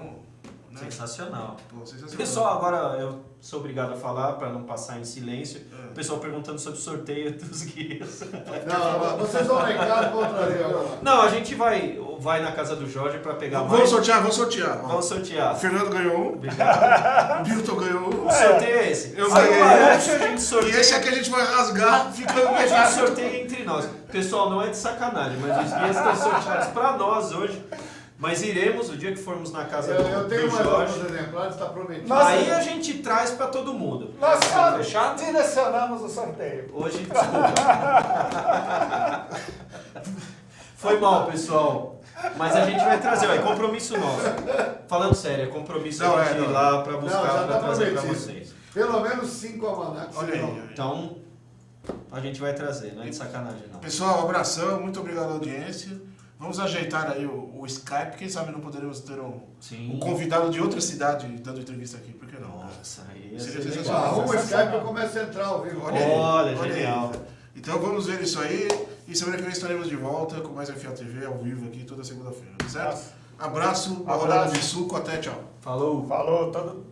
né?
Sensacional.
Pô, sensacional.
Pessoal, agora eu sou obrigado a falar para não passar em silêncio.
É.
O pessoal perguntando sobre o sorteio dos guias.
Não, vocês vão lá em casa, vão trazer agora.
Não, a gente vai na casa do Jorge para pegar
Vamos
mais.
sortear, vamos sortear. Ó,
Vamos
o
sortear.
Fernando ganhou um,
Obrigado.
o Milton ganhou um.
O sorteio é esse.
Eu
Aí
ganhei.
o laranja a gente
E
sorteia.
esse aqui a gente vai rasgar, fica
A gente sorteia entre nós. Pessoal, não é de sacanagem, mas os guias estão sorteados para nós hoje. Mas iremos, o dia que formos na casa
Eu tenho
do
mais
Jorge.
alguns exemplares, está prometido.
Nossa.
Aí a gente traz para todo mundo.
Nós
Tá
só
fechado?
direcionamos o sorteio.
Hoje, desculpa. Foi mal, pessoal. Mas a gente vai trazer, ó, é compromisso nosso. Falando sério, é compromisso
Não,
a gente
é,
ir
não.
lá para
Não,
buscar,
já
para
está
trazer para
prometido.
vocês.
Pelo menos 5 almanacs.
Olha
serão.
aí.
Então, a gente vai trazer, não é de sacanagem não.
Pessoal, um abração, muito obrigado à audiência. Vamos ajeitar aí o Skype, quem sabe não poderemos ter um
Sim.
convidado de outra cidade dando entrevista aqui, por que não?
Nossa, aí ia
Seria
ser
sensacional.
legal.
Arruma o Skype para o comércio central, viu?
Olha,
aí.
genial.
Então vamos ver isso aí. E semana que vem estaremos de volta com mais FA TV ao vivo aqui toda segunda-feira, certo? Abraço, uma rodada de suco, até tchau.
Falou.
Falou todo.